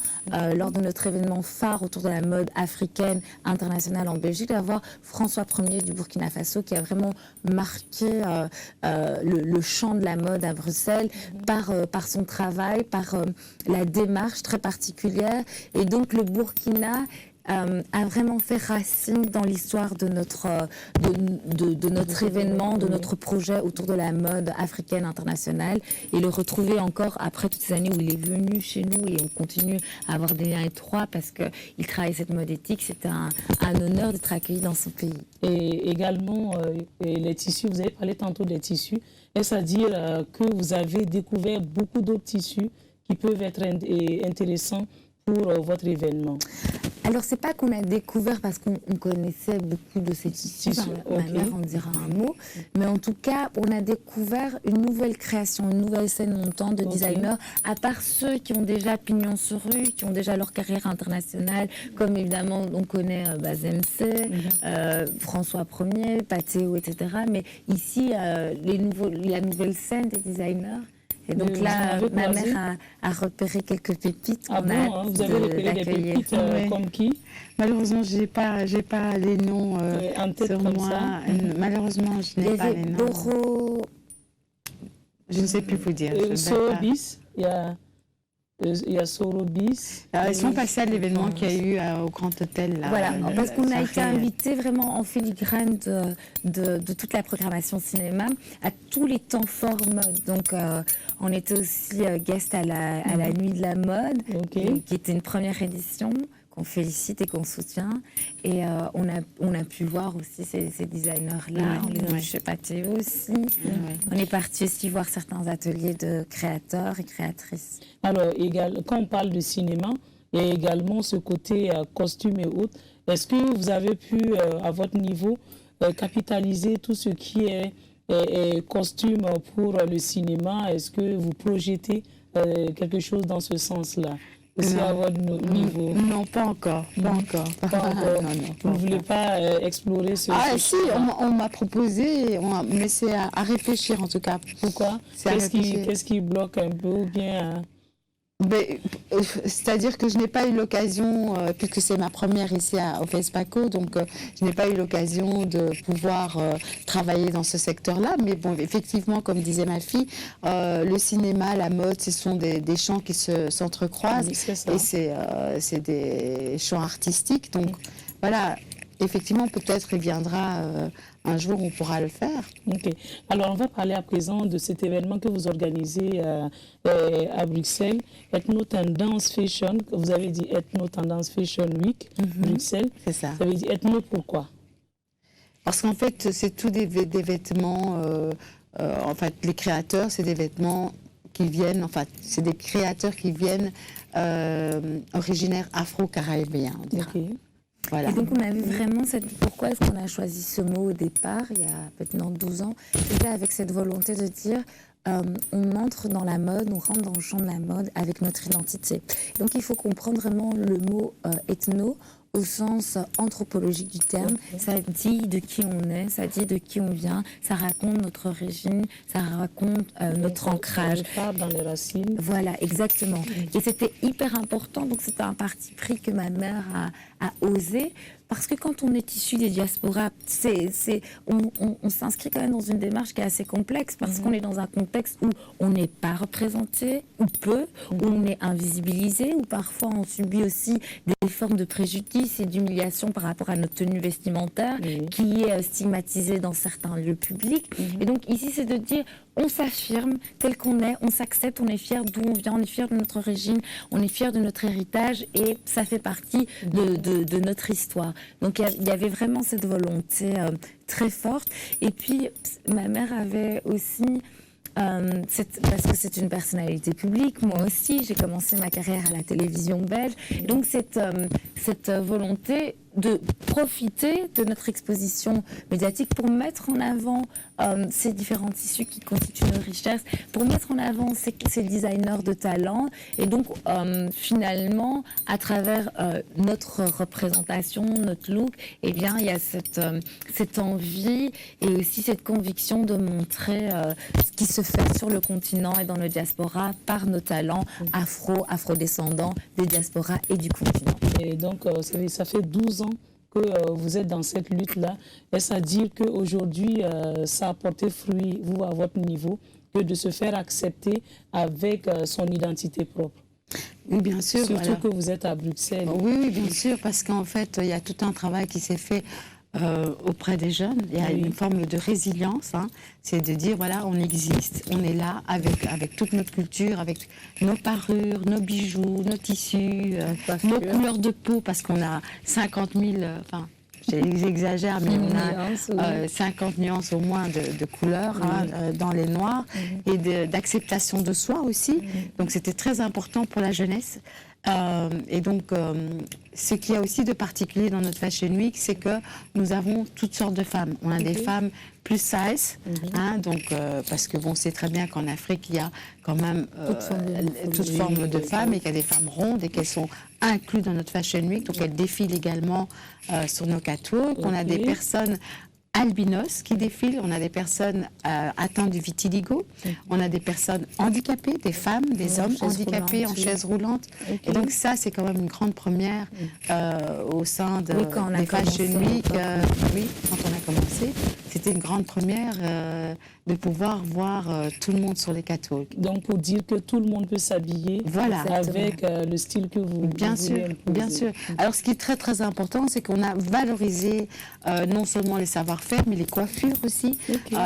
lors de notre événement phare autour de la mode africaine internationale en Belgique, d'avoir François Ier du Burkina Faso qui a vraiment marqué le champ de la mode à Bruxelles par son travail, par la démarche très particulière. Et donc le Burkina a vraiment fait racine dans l'histoire de notre événement, de notre projet autour de la mode africaine internationale, et le retrouver encore après toutes ces années où il est venu chez nous, et on continue à avoir des liens étroits parce qu'il travaille cette mode éthique. C'était un honneur d'être accueilli dans son pays. Et également, les tissus, vous avez parlé tantôt des tissus, est-ce à dire que vous avez découvert beaucoup d'autres tissus qui peuvent être intéressants pour votre événement? Alors, c'est pas qu'on a découvert parce qu'on connaissait beaucoup de ces tissus, ma mère en dira un mot, mais en tout cas, on a découvert une nouvelle création, une nouvelle scène montante de designers, à part ceux qui ont déjà pignon sur rue, qui ont déjà leur carrière internationale, comme évidemment, on connaît Bazem C, François Ier, Pathéo, etc. Mais ici, la nouvelle scène des designers. Et donc là, ma mère a repéré quelques pépites. Vous avez repéré des pépites comme qui? Malheureusement, j'ai pas les noms sur moi. Malheureusement, je n'ai pas les noms. Je ne sais plus vous dire. Sorobis, il y a Sorobis. Ils sont passés à l'événement qu'il y a eu au Grand Hôtel. Là, voilà, parce qu'on a été invités vraiment en filigrane de toute la programmation cinéma à tous les temps forts mode. Donc, on était aussi guest à la Nuit de la mode, qui était une première édition qu'on félicite et qu'on soutient. Et on a pu voir aussi ces designers-là. On les a vus chez Pathéo aussi. On est parti aussi voir certains ateliers de créateurs et créatrices. Alors, quand on parle de cinéma, il y a également ce côté costume et autres. Est-ce que vous avez pu, à votre niveau, capitaliser tout ce qui est costume pour le cinéma? Est-ce que vous projetez quelque chose dans ce sens-là? Aussi à votre niveau? Non, pas encore. Pas encore. Vous ne voulez pas explorer ce si, on m'a proposé, mais c'est à réfléchir en tout cas. Pourquoi? Qu'est-ce qui bloque un peu ou bien C'est-à-dire que je n'ai pas eu l'occasion, puisque c'est ma première ici au FESPACO, donc je n'ai pas eu l'occasion de pouvoir travailler dans ce secteur-là. Mais bon, effectivement, comme disait ma fille, le cinéma, la mode, ce sont des champs qui s'entrecroisent. Et c'est des champs artistiques. Donc voilà, effectivement, peut-être il viendra un jour, on pourra le faire. Ok. Alors, on va parler à présent de cet événement que vous organisez à Bruxelles, Ethno Tendance Fashion. Vous avez dit Ethno Tendance Fashion Week, Bruxelles. C'est ça. Ça veut dire ethno, pourquoi? Parce qu'en fait, c'est tous des vêtements. En fait, les créateurs, c'est des vêtements qui viennent. Enfin, c'est des créateurs qui viennent originaires afro-caribéens. Voilà. Et donc on a vu vraiment pourquoi est-ce qu'on a choisi ce mot au départ, il y a maintenant 12 ans, c'était avec cette volonté de dire on entre dans la mode, on rentre dans le champ de la mode avec notre identité. Donc il faut comprendre vraiment le mot ethno au sens anthropologique du terme. Ça dit de qui on est, ça dit de qui on vient, ça raconte notre origine, ça raconte notre ancrage. Dans les racines. Voilà, exactement. Et c'était hyper important, donc c'était un parti pris que ma mère a osé. Parce que quand on est issu des diasporas, on s'inscrit quand même dans une démarche qui est assez complexe, parce qu'on est dans un contexte où on n'est pas représenté, ou peu, où on est invisibilisé, où parfois on subit aussi des formes de préjudice et d'humiliation par rapport à notre tenue vestimentaire, qui est stigmatisée dans certains lieux publics. Et donc ici, c'est de dire, on s'affirme tel qu'on est, on s'accepte, on est fier d'où on vient, on est fier de notre origine, on est fier de notre héritage, et ça fait partie de notre histoire. Donc il y avait vraiment cette volonté très forte. Et puis ma mère avait aussi, parce que c'est une personnalité publique, moi aussi, j'ai commencé ma carrière à la télévision belge. Donc cette volonté de profiter de notre exposition médiatique pour mettre en avant ces différents tissus qui constituent nos richesses, pour mettre en avant ces designers de talent. Et donc, finalement, à travers notre représentation, notre look, eh bien, il y a cette envie et aussi cette conviction de montrer ce qui se fait sur le continent et dans le diaspora par nos talents afro-descendants des diasporas et du continent. Et donc, ça fait 12 ans que vous êtes dans cette lutte-là. Est-ce à dire qu'aujourd'hui, ça a porté fruit, vous, à votre niveau, que de se faire accepter avec son identité propre? Oui, bien sûr. Surtout que vous êtes à Bruxelles. Oui, bien sûr, parce qu'en fait, il y a tout un travail qui s'est fait auprès des jeunes. Il y a une forme de résilience, c'est de dire, voilà, on existe, on est là avec toute notre culture, avec nos parures, nos bijoux, nos tissus, nos couleurs de peau, parce qu'on a 50 000, enfin, j'exagère, mais on a 50 nuances au moins de couleurs dans les noirs, et d'acceptation de soi aussi. Donc c'était très important pour la jeunesse. Et donc, ce qu'il y a aussi de particulier dans notre Fashion Week, c'est que nous avons toutes sortes de femmes. On a des femmes plus size, donc, parce que bon, c'est très bien qu'en Afrique, il y a quand même toutes formes de femmes, et qu'il y a des femmes rondes et qu'elles sont incluses dans notre Fashion Week. Donc, elles défilent également sur nos catwalks. On a des personnes albinos qui défilent, on a des personnes atteintes du vitiligo, on a des personnes handicapées, des femmes, des hommes handicapés en chaise roulante. Et donc ça, c'est quand même une grande première au sein des Fashion Week. Oui, quand on a commencé, c'était une grande première de pouvoir voir tout le monde sur les catwalks. Donc pour dire que tout le monde peut s'habiller avec le style que vous bien sûr, bien sûr. Alors ce qui est très très important, c'est qu'on a valorisé non seulement les savoir-faire, mais les coiffures aussi,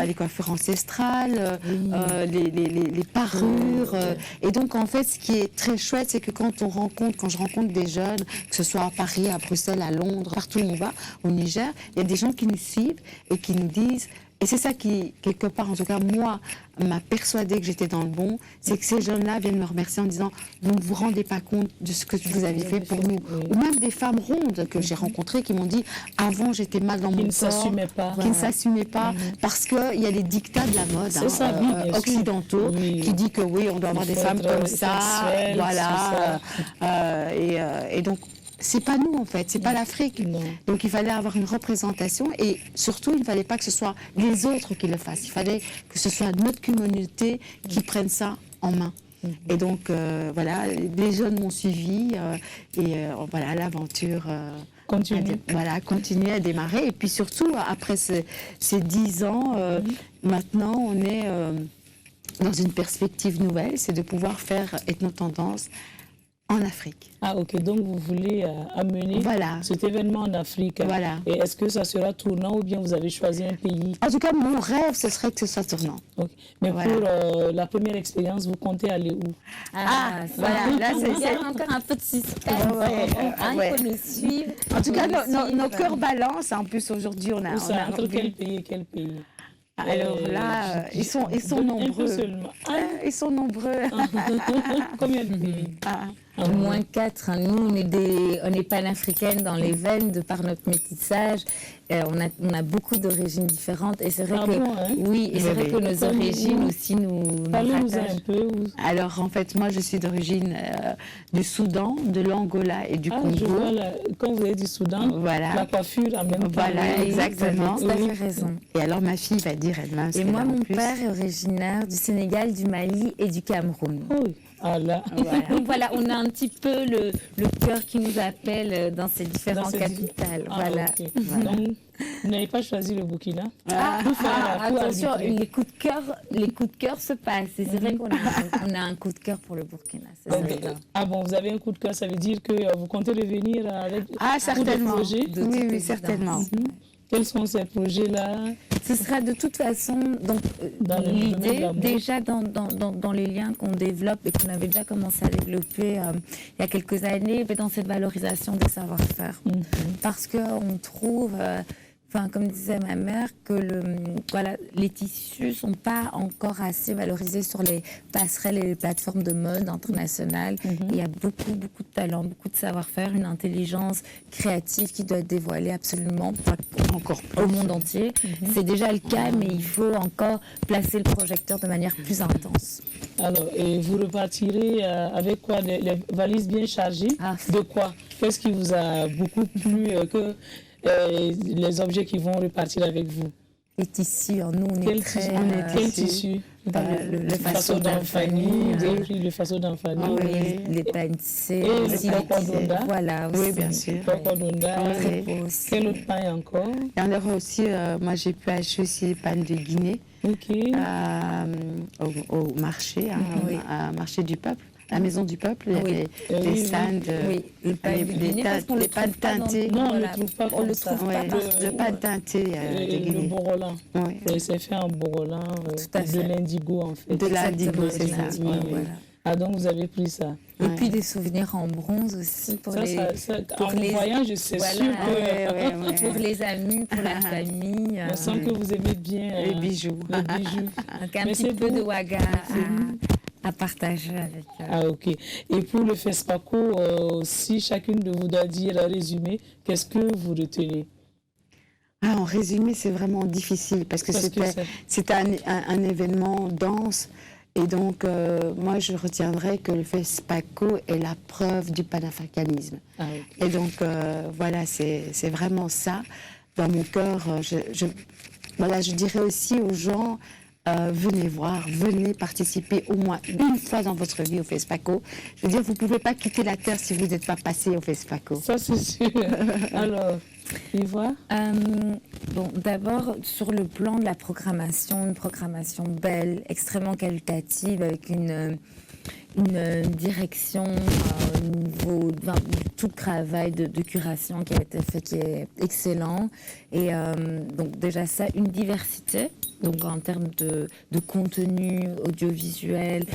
les coiffures ancestrales, les parures. Et donc en fait, ce qui est très chouette, c'est que quand je rencontre des jeunes, que ce soit à Paris, à Bruxelles, à Londres, partout où on va, au Niger, il y a des gens qui nous suivent et qui nous disent, et c'est ça qui, quelque part, en tout cas, moi, m'a persuadé que j'étais dans le bon, c'est que ces jeunes-là viennent me remercier en disant « Vous ne vous rendez pas compte de ce que vous avez fait pour nous ». Ou même des femmes rondes que j'ai rencontrées qui m'ont dit « Avant, j'étais mal dans mon corps », qui ne s'assumaient pas, parce qu'il y a les dictats de la mode occidentaux qui disent que oui, on doit avoir des femmes comme ça, voilà. Et donc, c'est pas nous en fait, c'est pas l'Afrique. Donc il fallait avoir une représentation, et surtout il ne fallait pas que ce soit les autres qui le fassent. Il fallait que ce soit notre communauté qui prenne ça en main. Et donc, voilà, les jeunes m'ont suivi voilà, l'aventure continue à démarrer. Et puis surtout, après ces 10 ans, maintenant, on est dans une perspective nouvelle, c'est de pouvoir faire Ethno-Tendance en Afrique. Ah ok, donc vous voulez amener cet événement en Afrique. Voilà. Et est-ce que ça sera tournant ou bien vous avez choisi un pays? En tout cas, mon rêve, ce serait que ce soit tournant. Okay. Mais pour la première expérience, vous comptez aller où? Voilà, là il y a encore un peu de suspense. Il faut nous suivre. En tout cas, nos cœurs balancent. En plus, aujourd'hui, on a... Entre quel pays et quel pays? Alors là, ils sont nombreux. Ils sont nombreux. Combien de pays? Au moins 4. Nous, on est panafricaines dans les veines de par notre métissage. On a beaucoup d'origines différentes. Et c'est vrai que nos origines aussi nous Parlez-nous un peu. Alors, en fait, moi, je suis d'origine du Soudan, de l'Angola et du Congo. Je vois quand vous êtes du Soudan, la coiffure en même temps. Voilà, exactement. Vous avez tout à fait raison. Et alors, ma fille va dire elle-même. Et moi, mon père est originaire du Sénégal, du Mali et du Cameroun. Voilà. Donc voilà, on a un petit peu le cœur qui nous appelle dans ces différentes capitales. Voilà. Okay. Donc, vous n'avez pas choisi le Burkina? Attention, les coups de cœur se passent. Et c'est vrai qu'on a un coup de cœur pour le Burkina. Bon, vous avez un coup de cœur, ça veut dire que vous comptez revenir avec certainement. Des projets? Oui, certainement. Quels sont ces projets-là? Ce sera de toute façon l'idée, déjà dans les liens qu'on développe et qu'on avait déjà commencé à développer il y a quelques années, mais dans cette valorisation des savoir-faire. Parce qu'on trouve... comme disait ma mère, que les tissus ne sont pas encore assez valorisés sur les passerelles et les plateformes de mode internationales. Il y a beaucoup de talent, beaucoup de savoir-faire, une intelligence créative qui doit être dévoilée absolument encore au monde entier. C'est déjà le cas, mais il faut encore placer le projecteur de manière plus intense. Alors, et vous repartirez avec quoi? Les valises bien chargées? De quoi? Qu'est-ce qui vous a beaucoup plu que... les objets qui vont repartir avec vous? Les tissus, nous on est très... Quel tissu? Le faso d'Anfani. Vous avez pris le faso d'Anfani. Oui, les pains tissés. Et le Pokwadonda. Voilà aussi. Oui, bien sûr. Pokwadonda. Quel autre pain encore? Il y en aura aussi, moi j'ai pu acheter aussi les pains de Guinée au marché, au marché du peuple. La Maison du Peuple, les stands, les pâtes teintées. Non, on ne le trouve pas comme ça. Le pâte teintée de Guinée. Le borolan. C'est fait en borolan, de l'indigo en fait. De l'indigo, c'est ça. Ah, donc vous avez pris ça. Et puis des souvenirs en bronze aussi pour les voyage, c'est sûr que... pour les amis, pour la famille. On sent que vous aimez bien les bijoux. Un petit peu de Ouaga à partager avec eux. Ah ok. Et pour le FESPACO, si chacune de vous doit dire un résumé, qu'est-ce que vous retenez? En résumé, c'est vraiment difficile parce que c'était un événement dense. Et donc, moi, je retiendrai que le FESPACO est la preuve du panafricanisme. Et donc, voilà, c'est vraiment ça. Dans mon cœur, je dirais aussi aux gens... venez voir, venez participer au moins une fois dans votre vie au FESPACO. Je veux dire, vous ne pouvez pas quitter la terre si vous n'êtes pas passé au FESPACO. Ça, c'est sûr. Alors, Ivoire d'abord, sur le plan de la programmation, une programmation belle, extrêmement qualitative, avec une direction au niveau de tout le travail de curation qui a été fait, qui est excellent. Et donc déjà ça, une diversité, donc en termes de contenu audiovisuel,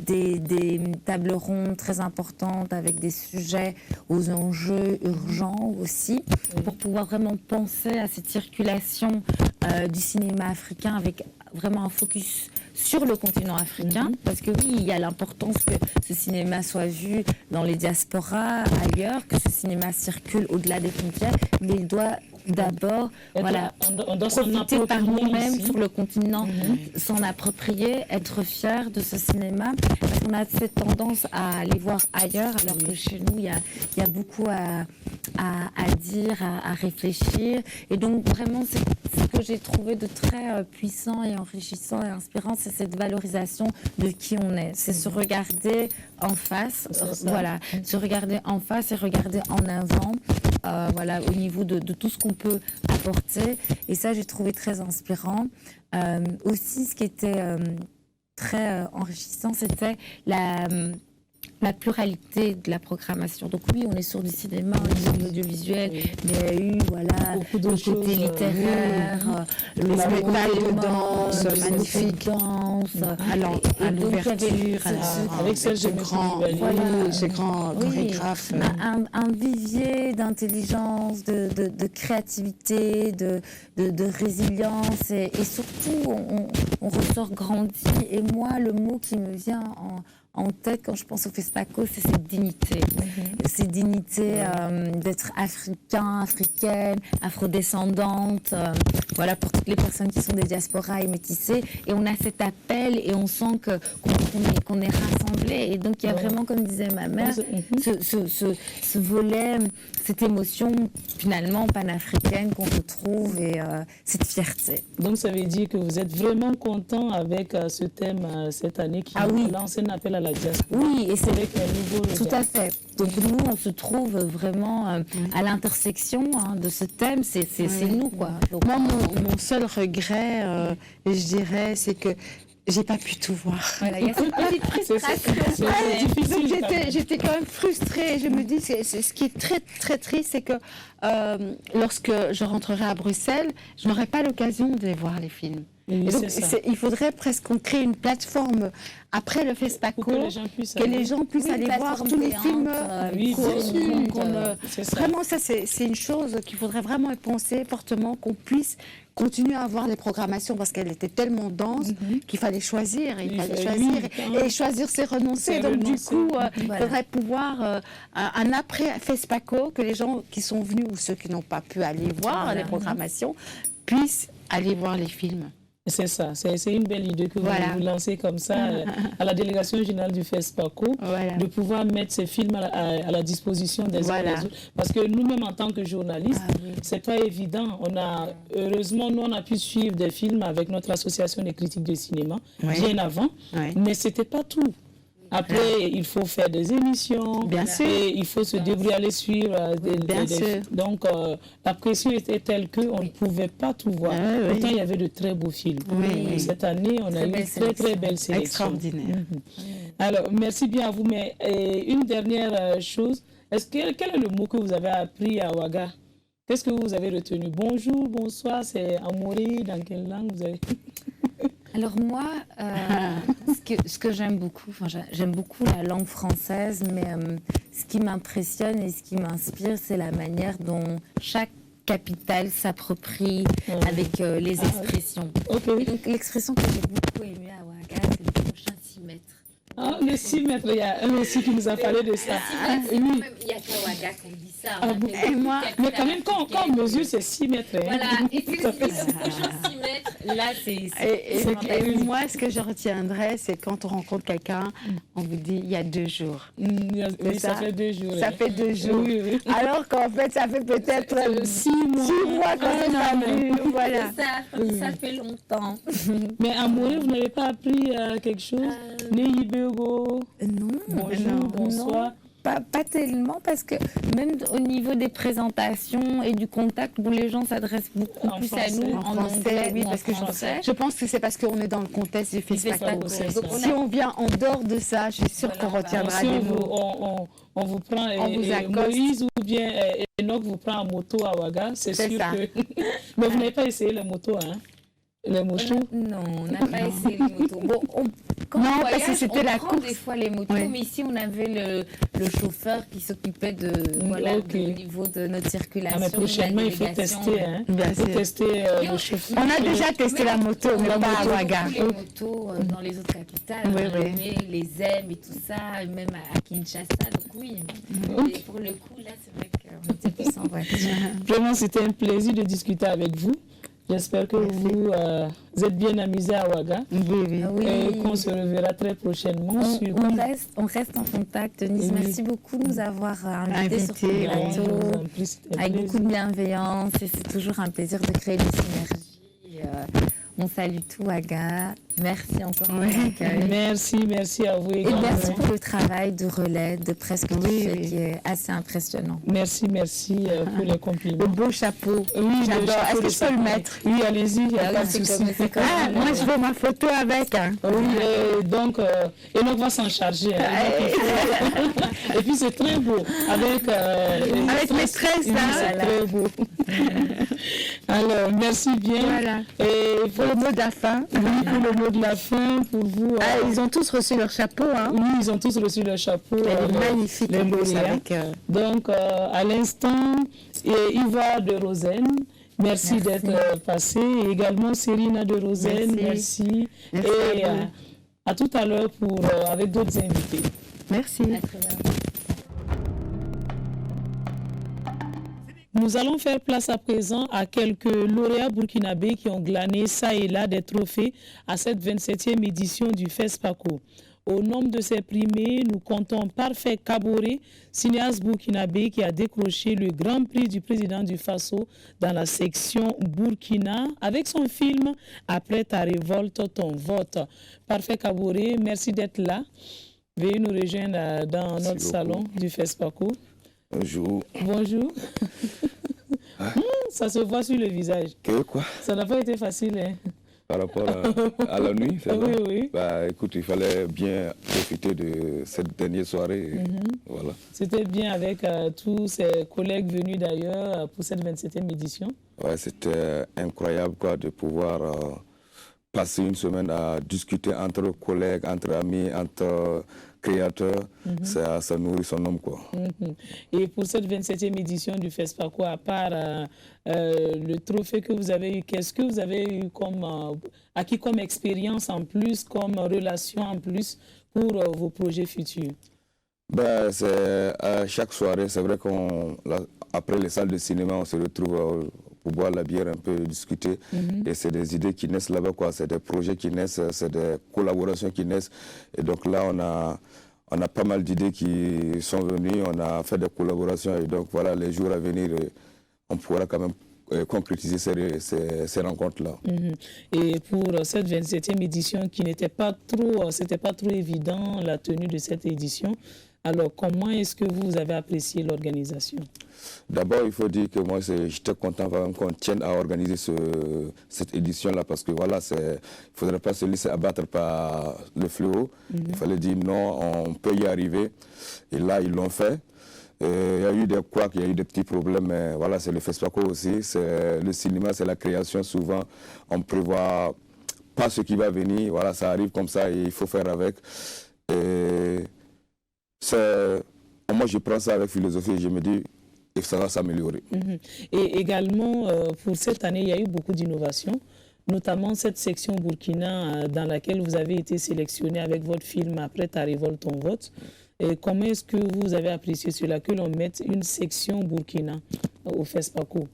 des tables rondes très importantes avec des sujets aux enjeux urgents aussi, pour pouvoir vraiment penser à cette circulation du cinéma africain avec vraiment un focus sur le continent africain, parce que oui, il y a l'importance que ce cinéma soit vu dans les diasporas, ailleurs, que ce cinéma circule au-delà des frontières, mais il doit d'abord profiter par nous-mêmes sur le continent, s'en approprier, être fier de ce cinéma, parce qu'on a cette tendance à aller voir ailleurs, alors que chez nous, il y a beaucoup à dire, à réfléchir. Et donc vraiment, ce que j'ai trouvé de très puissant et enrichissant et inspirant, c'est cette valorisation de qui on est. C'est se regarder en face, voilà, se regarder en face et regarder en avant, voilà, au niveau de tout ce qu'on peut apporter. Et ça, j'ai trouvé très inspirant. Aussi, ce qui était très enrichissant, c'était la pluralité de la programmation. Donc oui, on est sur du cinéma, on est sur de l'audiovisuel, mais il y a eu beaucoup de côté littéraire, le spectacle de danse, magnifique danse, à l'ouverture, avec ces grands chorégraphes. Un vivier d'intelligence, de créativité, de résilience, et surtout, on ressort grandi. Et moi, le mot qui me vient en tête quand je pense au FESPACO, c'est cette dignité. Cette dignité d'être africain, africaine, afrodescendante, voilà, pour toutes les personnes qui sont des diasporas et métissées. Et on a cet appel et on sent qu'on est rassemblés. Et donc il y a vraiment, comme disait ma mère, ce volet, cette émotion finalement panafricaine qu'on retrouve et cette fierté. Donc ça veut dire que vous êtes vraiment content avec ce thème cette année qui lance un appel à la diaspora. Oui, et c'est avec un nouveau regard. Tout à fait. Donc nous, on se trouve vraiment à l'intersection de ce thème. C'est nous, quoi. Donc, moi, mon seul regret, je dirais, c'est que j'ai pas pu tout voir. Voilà, il y a cette petite frustration. Donc j'étais quand même frustrée. Je me dis, c'est ce qui est très très triste, c'est que lorsque je rentrerai à Bruxelles, je n'aurai pas l'occasion de voir les films. Oui, donc, il faudrait presque qu'on crée une plateforme après le FESPACO, que les gens puissent aller voir tous les films. Vraiment, ça c'est une chose qu'il faudrait vraiment penser fortement, qu'on puisse continuer à avoir les programmations, parce qu'elle était tellement dense qu'il fallait choisir. Et choisir, c'est renoncer. Donc du coup, il faudrait pouvoir, un après FESPACO, que les gens qui sont venus ou ceux qui n'ont pas pu aller voir les programmations puissent aller voir les films. C'est ça, c'est une belle idée que vous lancez comme ça à la délégation générale du FESPACO, de pouvoir mettre ces films à la disposition des uns et des autres. Parce que nous-mêmes, en tant que journalistes, c'est pas évident. Heureusement, nous, on a pu suivre des films avec notre association des critiques de cinéma bien avant, mais c'était pas tout. Après, il faut faire des émissions, et il faut se débrouiller, aller suivre donc, la pression était telle qu'on ne pouvait pas tout voir. Pourtant, il y avait de très beaux films. Cette année, on a eu une très, très belle sélection. Extraordinaire. Alors, merci bien à vous. Mais une dernière chose, quel est le mot que vous avez appris à Ouaga? Qu'est-ce que vous avez retenu? Bonjour, bonsoir, c'est Amoré, dans quelle langue vous avez... Alors moi, ce que j'aime beaucoup, j'aime beaucoup la langue française, mais ce qui m'impressionne et ce qui m'inspire, c'est la manière dont chaque capitale s'approprie avec les expressions. Et donc l'expression que j'ai beaucoup aimée à Ouaga, c'est le prochain 6 mètres. Ah, le 6 mètres, il y a un aussi qui nous a parlé de ça. Il y a qu'à Ouaga qu'on dit ça. Mais quand même, quand on mesure, c'est 6 mètres. Voilà, et puis le prochain 6 mètres, là, et moi, ce que je retiendrai, c'est quand on rencontre quelqu'un, on vous dit, il y a 2 jours. Ça fait 2 jours. Ça fait 2 jours. Alors qu'en fait, ça fait peut-être 6 mois qu'on s'est pas vu. Voilà. Ça fait longtemps. Mais à Morée, vous n'avez pas appris quelque chose? Non. Bonjour, bonsoir. Pas tellement, parce que même au niveau des présentations et du contact où les gens s'adressent beaucoup plus français, à nous en anglais, oui, parce que je pense que c'est parce qu'on est dans le contexte du FESPACO. Donc si on vient en dehors de ça, je suis sûre qu'on retiendra des mots. On vous prend, Moïse ou bien Enoch vous prend en moto à Ouaga, c'est sûr que... Mais vous n'avez pas essayé la moto, hein? Les motos? Non, on n'a pas essayé les motos. Bon, quand on voyage, parce que c'était la course. Des fois les motos, mais ici on avait le chauffeur qui s'occupait du niveau de notre circulation. Mais prochainement, il faut tester. Il faut tester le chauffeur. On a déjà testé la moto, mais pas à Ouaga. Les motos dans les autres capitales, les aime et tout ça, même à Kinshasa. Donc oui, et pour le coup, là, c'est vrai qu'on était tous en voiture. Vraiment, c'était un plaisir de discuter avec vous. J'espère que vous êtes bien amusés à Ouaga et qu'on se reverra très prochainement. On reste en contact. Denise, merci beaucoup de nous avoir invités sur ce plateau avec beaucoup de bienveillance. Et c'est toujours un plaisir de créer des synergies. On salue tout Ouaga. Merci encore pour l'accueil. Merci à vous également. Et merci pour le travail de relais de presque tout fait qui est assez impressionnant. Merci pour les compliments. Le beau chapeau. Oui, j'adore. Est-ce que je peux le mettre? Oui, allez-y, il n'y a pas de souci. Moi, je veux ma photo avec. Oui, donc, Enoch va s'en charger. Et puis, c'est très beau. Avec mes tresses, c'est très beau. Alors, merci bien. Voilà. Et pour le mot de la fin. Oui, pour le mot de la fin, pour vous. Ils ont tous reçu leur chapeau. Hein. Oui, ils ont tous reçu leur chapeau. Elle est magnifique. Les lauréats. Donc, à l'instant, Yva de Rosen. Merci d'être passé. Et également Cérina de Rosen. Merci. Et à tout à l'heure avec d'autres invités. Merci. À très bientôt. Nous allons faire place à présent à quelques lauréats burkinabés qui ont glané ça et là des trophées à cette 27e édition du FESPACO. Au nombre de ces primés, nous comptons Parfait Kaboré, cinéaste burkinabé qui a décroché le Grand Prix du président du Faso dans la section Burkina avec son film « Après ta révolte, ton vote ». Parfait Kaboré, merci d'être là. Veuillez nous rejoindre dans notre salon du FESPACO. Bonjour. Bonjour. Ça se voit sur le visage. Que quoi? Ça n'a pas été facile. Hein? Par rapport à la nuit, c'est oui, oui. Bah, écoute, il fallait bien profiter de cette dernière soirée. Voilà. C'était bien avec tous ses collègues venus d'ailleurs pour cette 27e édition. Ouais, c'était incroyable quoi, de pouvoir passer une semaine à discuter entre collègues, entre amis, entre créateurs. Ça nourrit son homme, quoi. Et pour cette 27e édition du FESPACO, à part le trophée que vous avez eu, qu'est-ce que vous avez eu acquis comme expérience en plus, comme relation en plus pour vos projets futurs? Ben, à chaque soirée, c'est vrai qu'après les salles de cinéma, on se retrouve pour boire la bière, un peu discuter. Et c'est des idées qui naissent là-bas, quoi. C'est des projets qui naissent, c'est des collaborations qui naissent. Et donc là, on a pas mal d'idées qui sont venues, on a fait des collaborations. Et donc voilà, les jours à venir, on pourra quand même concrétiser ces rencontres-là. Et pour cette 27e édition qui n'était pas trop évident, la tenue de cette édition, alors comment est-ce que vous avez apprécié l'organisation? D'abord, il faut dire que moi, j'étais content qu'on tienne à organiser cette édition-là parce que voilà, il ne faudrait pas se laisser abattre par le fléau. Il fallait dire non, on peut y arriver. Et là, ils l'ont fait. Il y a eu des couacs, il y a eu des petits problèmes, mais voilà, c'est le FESPACO aussi. Le cinéma, c'est la création. Souvent, on ne prévoit pas ce qui va venir. Voilà, ça arrive comme ça et il faut faire avec. Moi, je prends ça avec philosophie et je me dis que ça va s'améliorer. Et également, pour cette année, il y a eu beaucoup d'innovations, notamment cette section Burkina dans laquelle vous avez été sélectionné avec votre film « Après ta révolte, ton vote ». Et comment est-ce que vous avez apprécié cela, que l'on mette une section Burkina au FESPACO?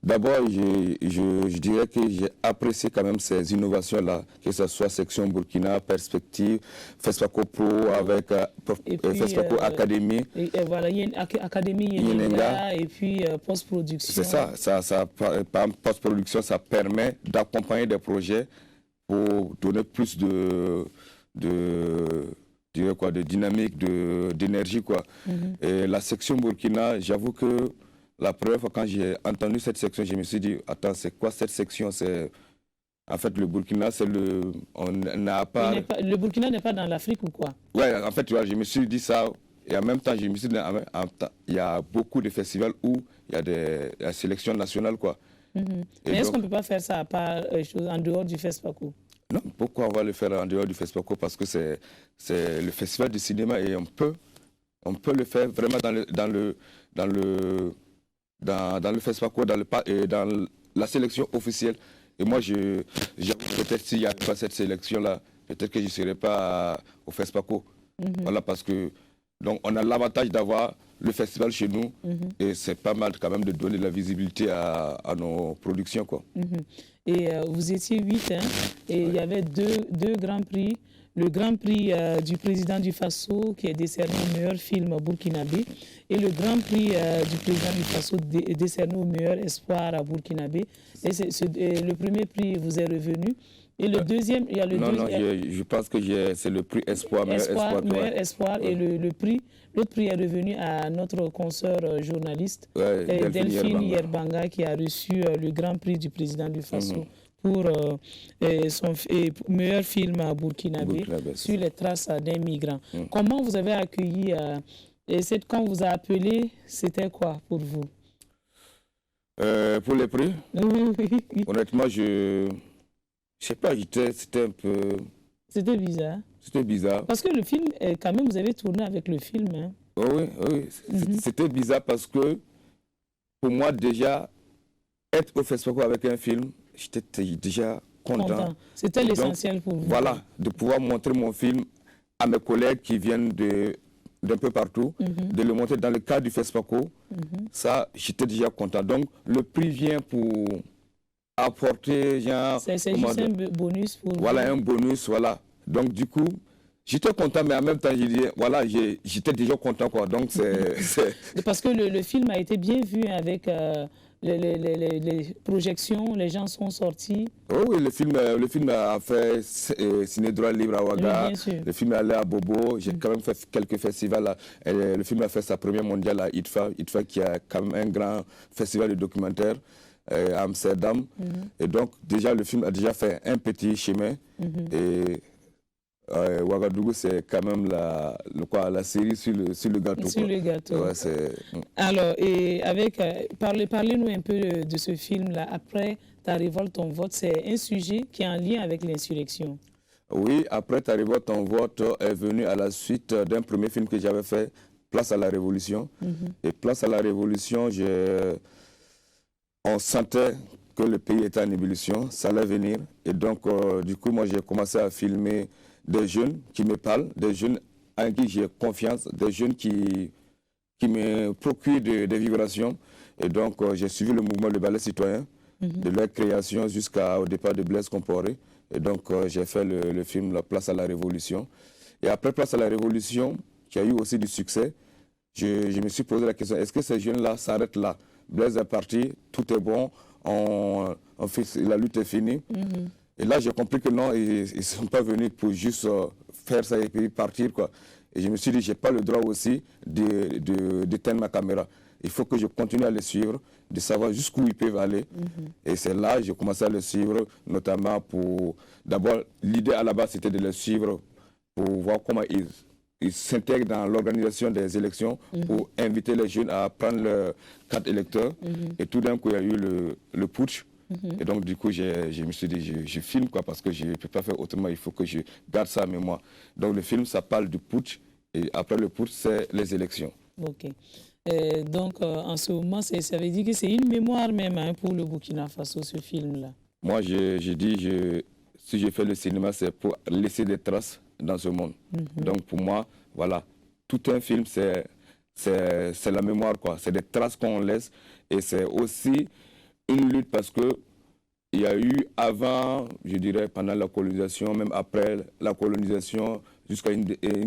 D'abord, je dirais que j'ai apprécié quand même ces innovations-là, que ce soit section Burkina, Perspective, FESPACO Pro avec FESPACO Académie. Et voilà, il y a une Académie Yenenga et puis post-production. C'est ça, par post-production, ça permet d'accompagner des projets pour donner plus de dynamique, d'énergie, quoi. Et la section Burkina, j'avoue que la première fois quand j'ai entendu cette section, je me suis dit, attends, c'est quoi cette section? En fait, le Burkina, on n'a pas... Le Burkina n'est pas dans l'Afrique ou quoi? Ouais, en fait, tu vois, je me suis dit ça, et en même temps, je me suis dit, il y a beaucoup de festivals où il y a la sélection nationale, quoi. Mais est-ce qu'on ne peut pas faire ça à part en dehors du FESPACO? Non, pourquoi on va le faire en dehors du FESPACO? Parce que c'est le festival du cinéma et on peut le faire vraiment dans le FESPACO, dans la sélection officielle. Et moi, peut-être s'il n'y a pas cette sélection-là, peut-être que je ne serai pas au FESPACO. Voilà, parce que donc, on a l'avantage d'avoir le festival chez nous. Et c'est pas mal quand même de donner de la visibilité à nos productions, quoi. Et vous étiez 8, hein, et il y avait deux grands prix. Le grand prix du président du Faso qui est décerné au meilleur film burkinabé et le grand prix du président du Faso décerné au meilleur espoir à burkinabé. Et le premier prix vous est revenu. Et le deuxième, il y a le deuxième. Non, je pense que c'est le prix espoir, meilleur espoir. Et l'autre prix est revenu à notre consoeur journaliste, Delphine Yerbanga, qui a reçu le grand prix du président du Faso. Pour son meilleur film à burkinabé sur les traces d'un migrant. Comment vous avez accueilli et quand on vous a appelé, c'était quoi pour vous? Pour les prix, honnêtement, je sais pas, c'était un peu... C'était bizarre. C'était bizarre. Parce que le film, quand même, vous avez tourné avec le film. Hein. Oui. C'était bizarre parce que, pour moi, déjà, être au festival avec un film, j'étais déjà content. C'était l'essentiel pour vous. Voilà, de pouvoir montrer mon film à mes collègues qui viennent d'un peu partout, de le montrer dans le cadre du FESPACO. Ça, j'étais déjà content. Donc, le prix vient pour apporter... C'est juste un bonus pour voilà, un bonus, voilà. Donc, du coup, j'étais content, mais en même temps, j'étais déjà content, quoi. Donc, Parce que le film a été bien vu avec... Les projections, les gens sont sortis. Oui, le film a fait Ciné-Droit Libre à Ouaga, le film est allé à Bobo, j'ai quand même fait quelques festivals. Le film a fait sa première mondiale à ITFA qui a quand même un grand festival de documentaire à Amsterdam. Et donc, déjà, le film a déjà fait un petit chemin. Et Ouagadougou, c'est quand même la série sur le gâteau. Sur le gâteau. Ouais, alors, et parlez-nous un peu de ce film-là. Après Ta révolte, ton vote, c'est un sujet qui est en lien avec l'insurrection. Oui, après Ta révolte, ton vote est venu à la suite d'un premier film que j'avais fait, Place à la Révolution. Et Place à la Révolution, on sentait que le pays était en ébullition, ça allait venir. Et donc, du coup, moi, j'ai commencé à filmer des jeunes qui me parlent, des jeunes en qui j'ai confiance, des jeunes qui me procurent des vibrations. Et donc, j'ai suivi le mouvement Le Ballet Citoyen, de leur création jusqu'au départ de Blaise Compaoré. Et donc, j'ai fait le film La Place à la Révolution. Et après Place à la Révolution, qui a eu aussi du succès, je me suis posé la question, est-ce que ces jeunes-là s'arrêtent là? Blaise est parti, tout est bon, la lutte est finie. Et là, j'ai compris que non, ils ne sont pas venus pour juste faire ça et puis partir, quoi. Et je me suis dit, je n'ai pas le droit aussi d'éteindre ma caméra. Il faut que je continue à les suivre, de savoir jusqu'où ils peuvent aller. Et c'est là que j'ai commencé à les suivre, notamment pour... D'abord, l'idée à la base, c'était de les suivre pour voir comment ils s'intègrent dans l'organisation des élections, pour inviter les jeunes à prendre leur carte électeur. Et tout d'un coup, il y a eu le putsch. Et donc, du coup, je me suis dit, je filme, quoi, parce que je ne peux pas faire autrement, il faut que je garde ça à mémoire. Donc, le film, ça parle du putsch, et après le putsch, c'est les élections. Ok. Donc, en ce moment, ça veut dire que c'est une mémoire même, hein, pour le Burkina Faso, ce film-là. Moi, j'ai dit, si je fais le cinéma, c'est pour laisser des traces dans ce monde. Donc, pour moi, voilà, tout un film, c'est la mémoire, quoi. C'est des traces qu'on laisse, et c'est aussi une lutte parce que il y a eu avant, je dirais, pendant la colonisation, même après la colonisation, jusqu'à une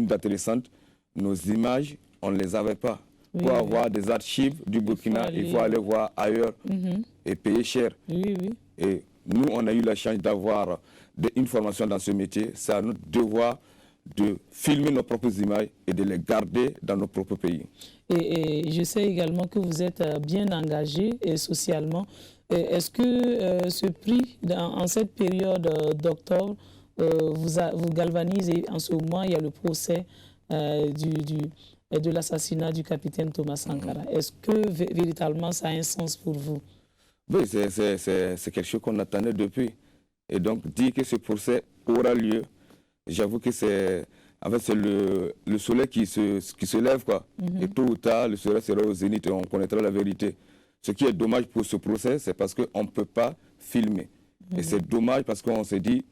date récente, nos images, on ne les avait pas. Pour avoir des archives du Burkina, il faut aller voir ailleurs et payer cher. Et nous, on a eu la chance d'avoir une formation dans ce métier. C'est à notre devoir de filmer nos propres images et de les garder dans nos propres pays. Et je sais également que vous êtes bien engagé socialement. Est-ce que ce prix, en cette période d'octobre, vous galvanise? Et en ce moment, il y a le procès de l'assassinat du capitaine Thomas Sankara. Est-ce que véritablement ça a un sens pour vous? Oui, c'est quelque chose qu'on attendait depuis. Et donc, dire que ce procès aura lieu, j'avoue que c'est le soleil qui se lève, quoi. Et tôt ou tard, le soleil sera au zénith et on connaîtra la vérité. Ce qui est dommage pour ce procès, c'est parce qu'on ne peut pas filmer. Et c'est dommage parce qu'on s'est dit,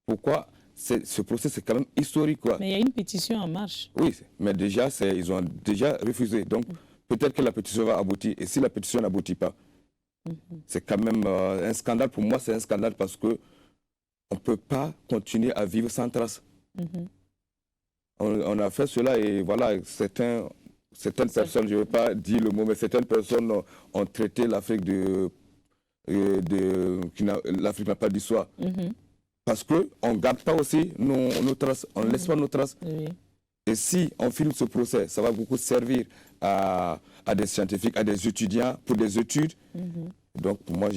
pourquoi ce procès, c'est quand même historique, quoi. Mais il y a une pétition en marche. Oui, mais déjà, ils ont déjà refusé. Donc, peut-être que la pétition va aboutir. Et si la pétition n'aboutit pas, c'est quand même un scandale. Pour moi, c'est un scandale parce que on ne peut pas continuer à vivre sans trace. On a fait cela et voilà, certaines personnes, je ne veux pas dire le mot, mais certaines personnes ont traité l'Afrique l'Afrique n'a pas d'histoire. Parce qu'on ne garde pas aussi nos traces, on ne laisse pas nos traces. Et si on filme ce procès, ça va beaucoup servir à des scientifiques, à des étudiants, pour des études. Donc pour moi,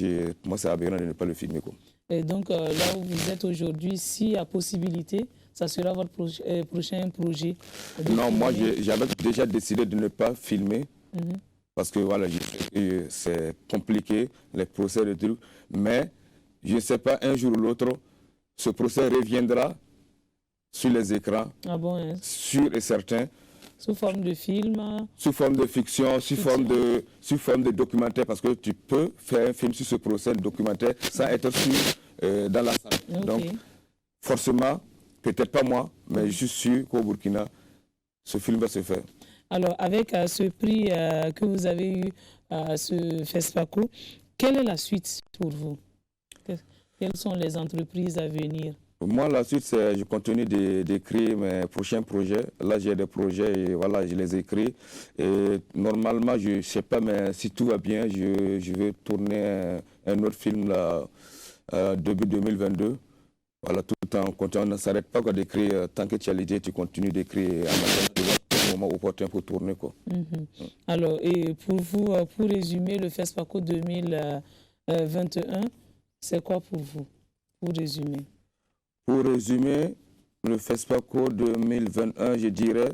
c'est aberrant de ne pas le filmer, quoi. Et donc là où vous êtes aujourd'hui, si à possibilité, ça sera votre prochain projet? Non, moi j'avais déjà décidé de ne pas filmer. Parce que voilà, c'est compliqué, les procès de trucs. Mais je ne sais pas, un jour ou l'autre, ce procès reviendra sur les écrans, sûr et certain. Sous forme de film? Sous forme de fiction, sous forme de documentaire, parce que tu peux faire un film sur ce procès, documentaire, sans être sûr dans la salle. Donc, forcément, peut-être pas moi, mais je suis sûr qu'au Burkina, ce film va se faire. Alors, avec ce prix que vous avez eu, ce FESPACO, quelle est la suite pour vous? Quelles sont les entreprises à venir? Moi, la suite, c'est je continue d'écrire mes prochains projets. Là, j'ai des projets et voilà, je les écris. Et normalement, je ne sais pas, mais si tout va bien, je vais tourner un autre film là, début 2022. Voilà, tout le temps, on ne s'arrête pas d'écrire. Tant que tu as l'idée, tu continues d'écrire. Au moment opportun pour tourner, quoi. Alors, et pour vous, pour résumer le FESPACO 2021, c'est quoi pour vous? Pour résumer. Pour résumer, le FESPACO 2021, je dirais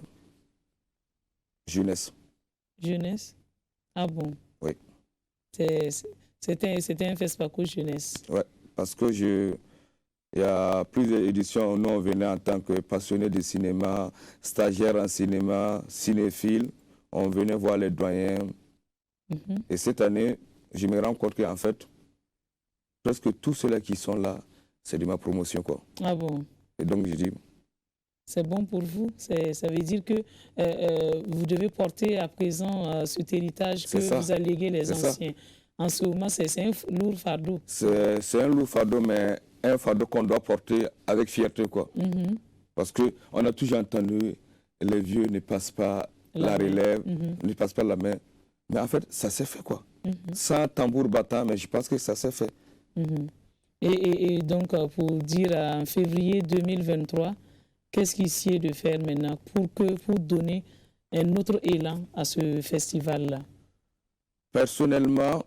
jeunesse. Jeunesse? Ah bon? Oui. C'était un FESPACO jeunesse. Oui, parce que il y a plusieurs éditions, nous on venait en tant que passionnés de cinéma, stagiaires en cinéma, cinéphiles, on venait voir les doyens. Et cette année, je me rends compte qu'en fait, presque tous ceux-là qui sont là, c'est de ma promotion, quoi. Ah bon? Et donc je dis... C'est bon pour vous? Ça veut dire que vous devez porter à présent cet héritage que vous a légué les anciens. En ce moment, c'est un lourd fardeau. C'est un lourd fardeau, mais un fardeau qu'on doit porter avec fierté, quoi. Parce qu'on a toujours entendu, les vieux ne passent pas la relève, ne passent pas la main. Mais en fait, ça s'est fait, quoi. Sans tambour battant, mais je pense que ça s'est fait. Et donc, pour dire en février 2023, qu'est-ce qu'il s'y est de faire maintenant pour donner un autre élan à ce festival-là? Personnellement,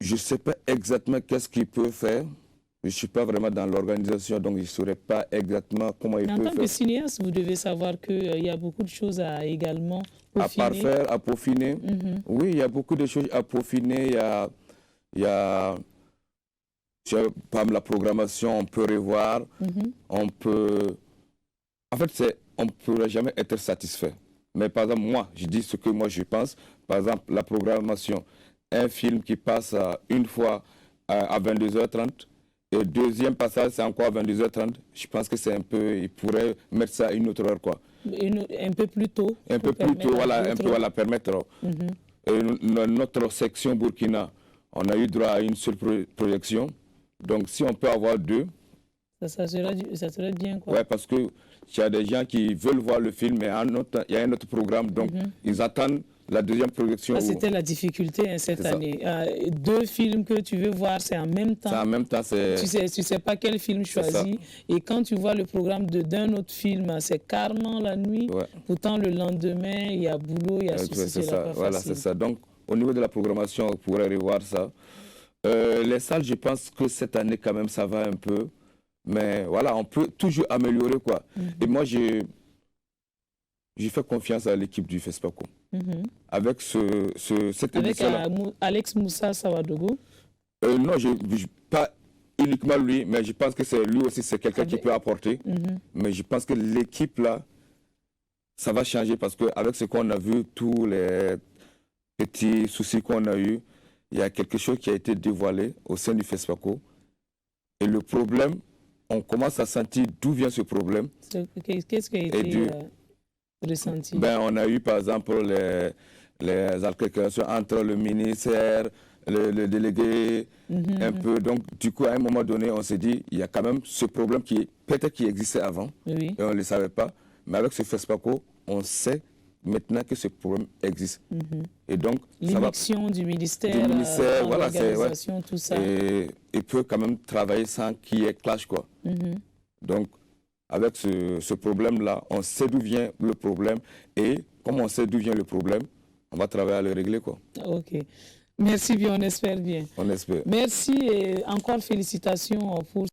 je ne sais pas exactement qu'est-ce qu'il peut faire. Je ne suis pas vraiment dans l'organisation, donc je ne saurais pas exactement comment il peut faire. En tant que cinéaste, vous devez savoir qu'il y a beaucoup de choses à également peaufiner. À parfaire, à peaufiner. Oui, il y a beaucoup de choses à peaufiner. Il y a par exemple, la programmation, on peut revoir. On peut... En fait, on ne pourra jamais être satisfait. Mais par exemple, moi, je dis ce que moi je pense. Par exemple, la programmation, un film qui passe une fois à 22h30, et le deuxième passage, c'est encore à 22h30. Je pense que c'est un peu... Il pourrait mettre ça à une autre heure, quoi. Un peu plus tôt. Un peu plus tôt, voilà, un peu, voilà, permettre. Et notre section Burkina, on a eu droit à une seule projection. Donc, si on peut avoir deux... Ça serait bien, quoi. Oui, parce qu'il y a des gens qui veulent voir le film, mais il y a un autre programme, donc ils attendent la deuxième projection. C'était la difficulté cette année. Deux films que tu veux voir, c'est en même temps. C'est en même temps. Tu sais pas quel film choisir. Et quand tu vois le programme d'un autre film, c'est carrément la nuit. Ouais. Pourtant, le lendemain, il y a boulot, il y a souci. C'est ça, voilà, c'est ça. Donc, au niveau de la programmation, on pourrait revoir ça. Les salles, je pense que cette année, quand même, ça va un peu. Mais voilà, on peut toujours améliorer, quoi. Et moi, j'ai fait confiance à l'équipe du FESPACO. Avec cette édition-là. Avec Alex Moussa Sawadogo? Non, pas uniquement lui, mais je pense que lui aussi, c'est quelqu'un qui peut apporter. Mais je pense que l'équipe, là, ça va changer parce qu'avec ce qu'on a vu, tous les petits soucis qu'on a eus, il y a quelque chose qui a été dévoilé au sein du FESPACO. Et le problème, on commence à sentir d'où vient ce problème. Qu'est-ce qui a été ressenti? On a eu par exemple les altercations entre le ministère, le délégué, un peu. Donc, du coup, à un moment donné, on s'est dit, il y a quand même ce problème qui peut-être qui existait avant, et on ne le savait pas. Mais avec ce FESPACO, on sait maintenant que ce problème existe. Et donc, l'émission du ministère, voilà, l'organisation, tout ça. Et il peut quand même travailler sans qu'il y ait clash, quoi. Donc, avec ce problème-là, on sait d'où vient le problème. Et comme on sait d'où vient le problème, on va travailler à le régler, quoi. OK. Merci bien, on espère bien. On espère. Merci et encore félicitations pour...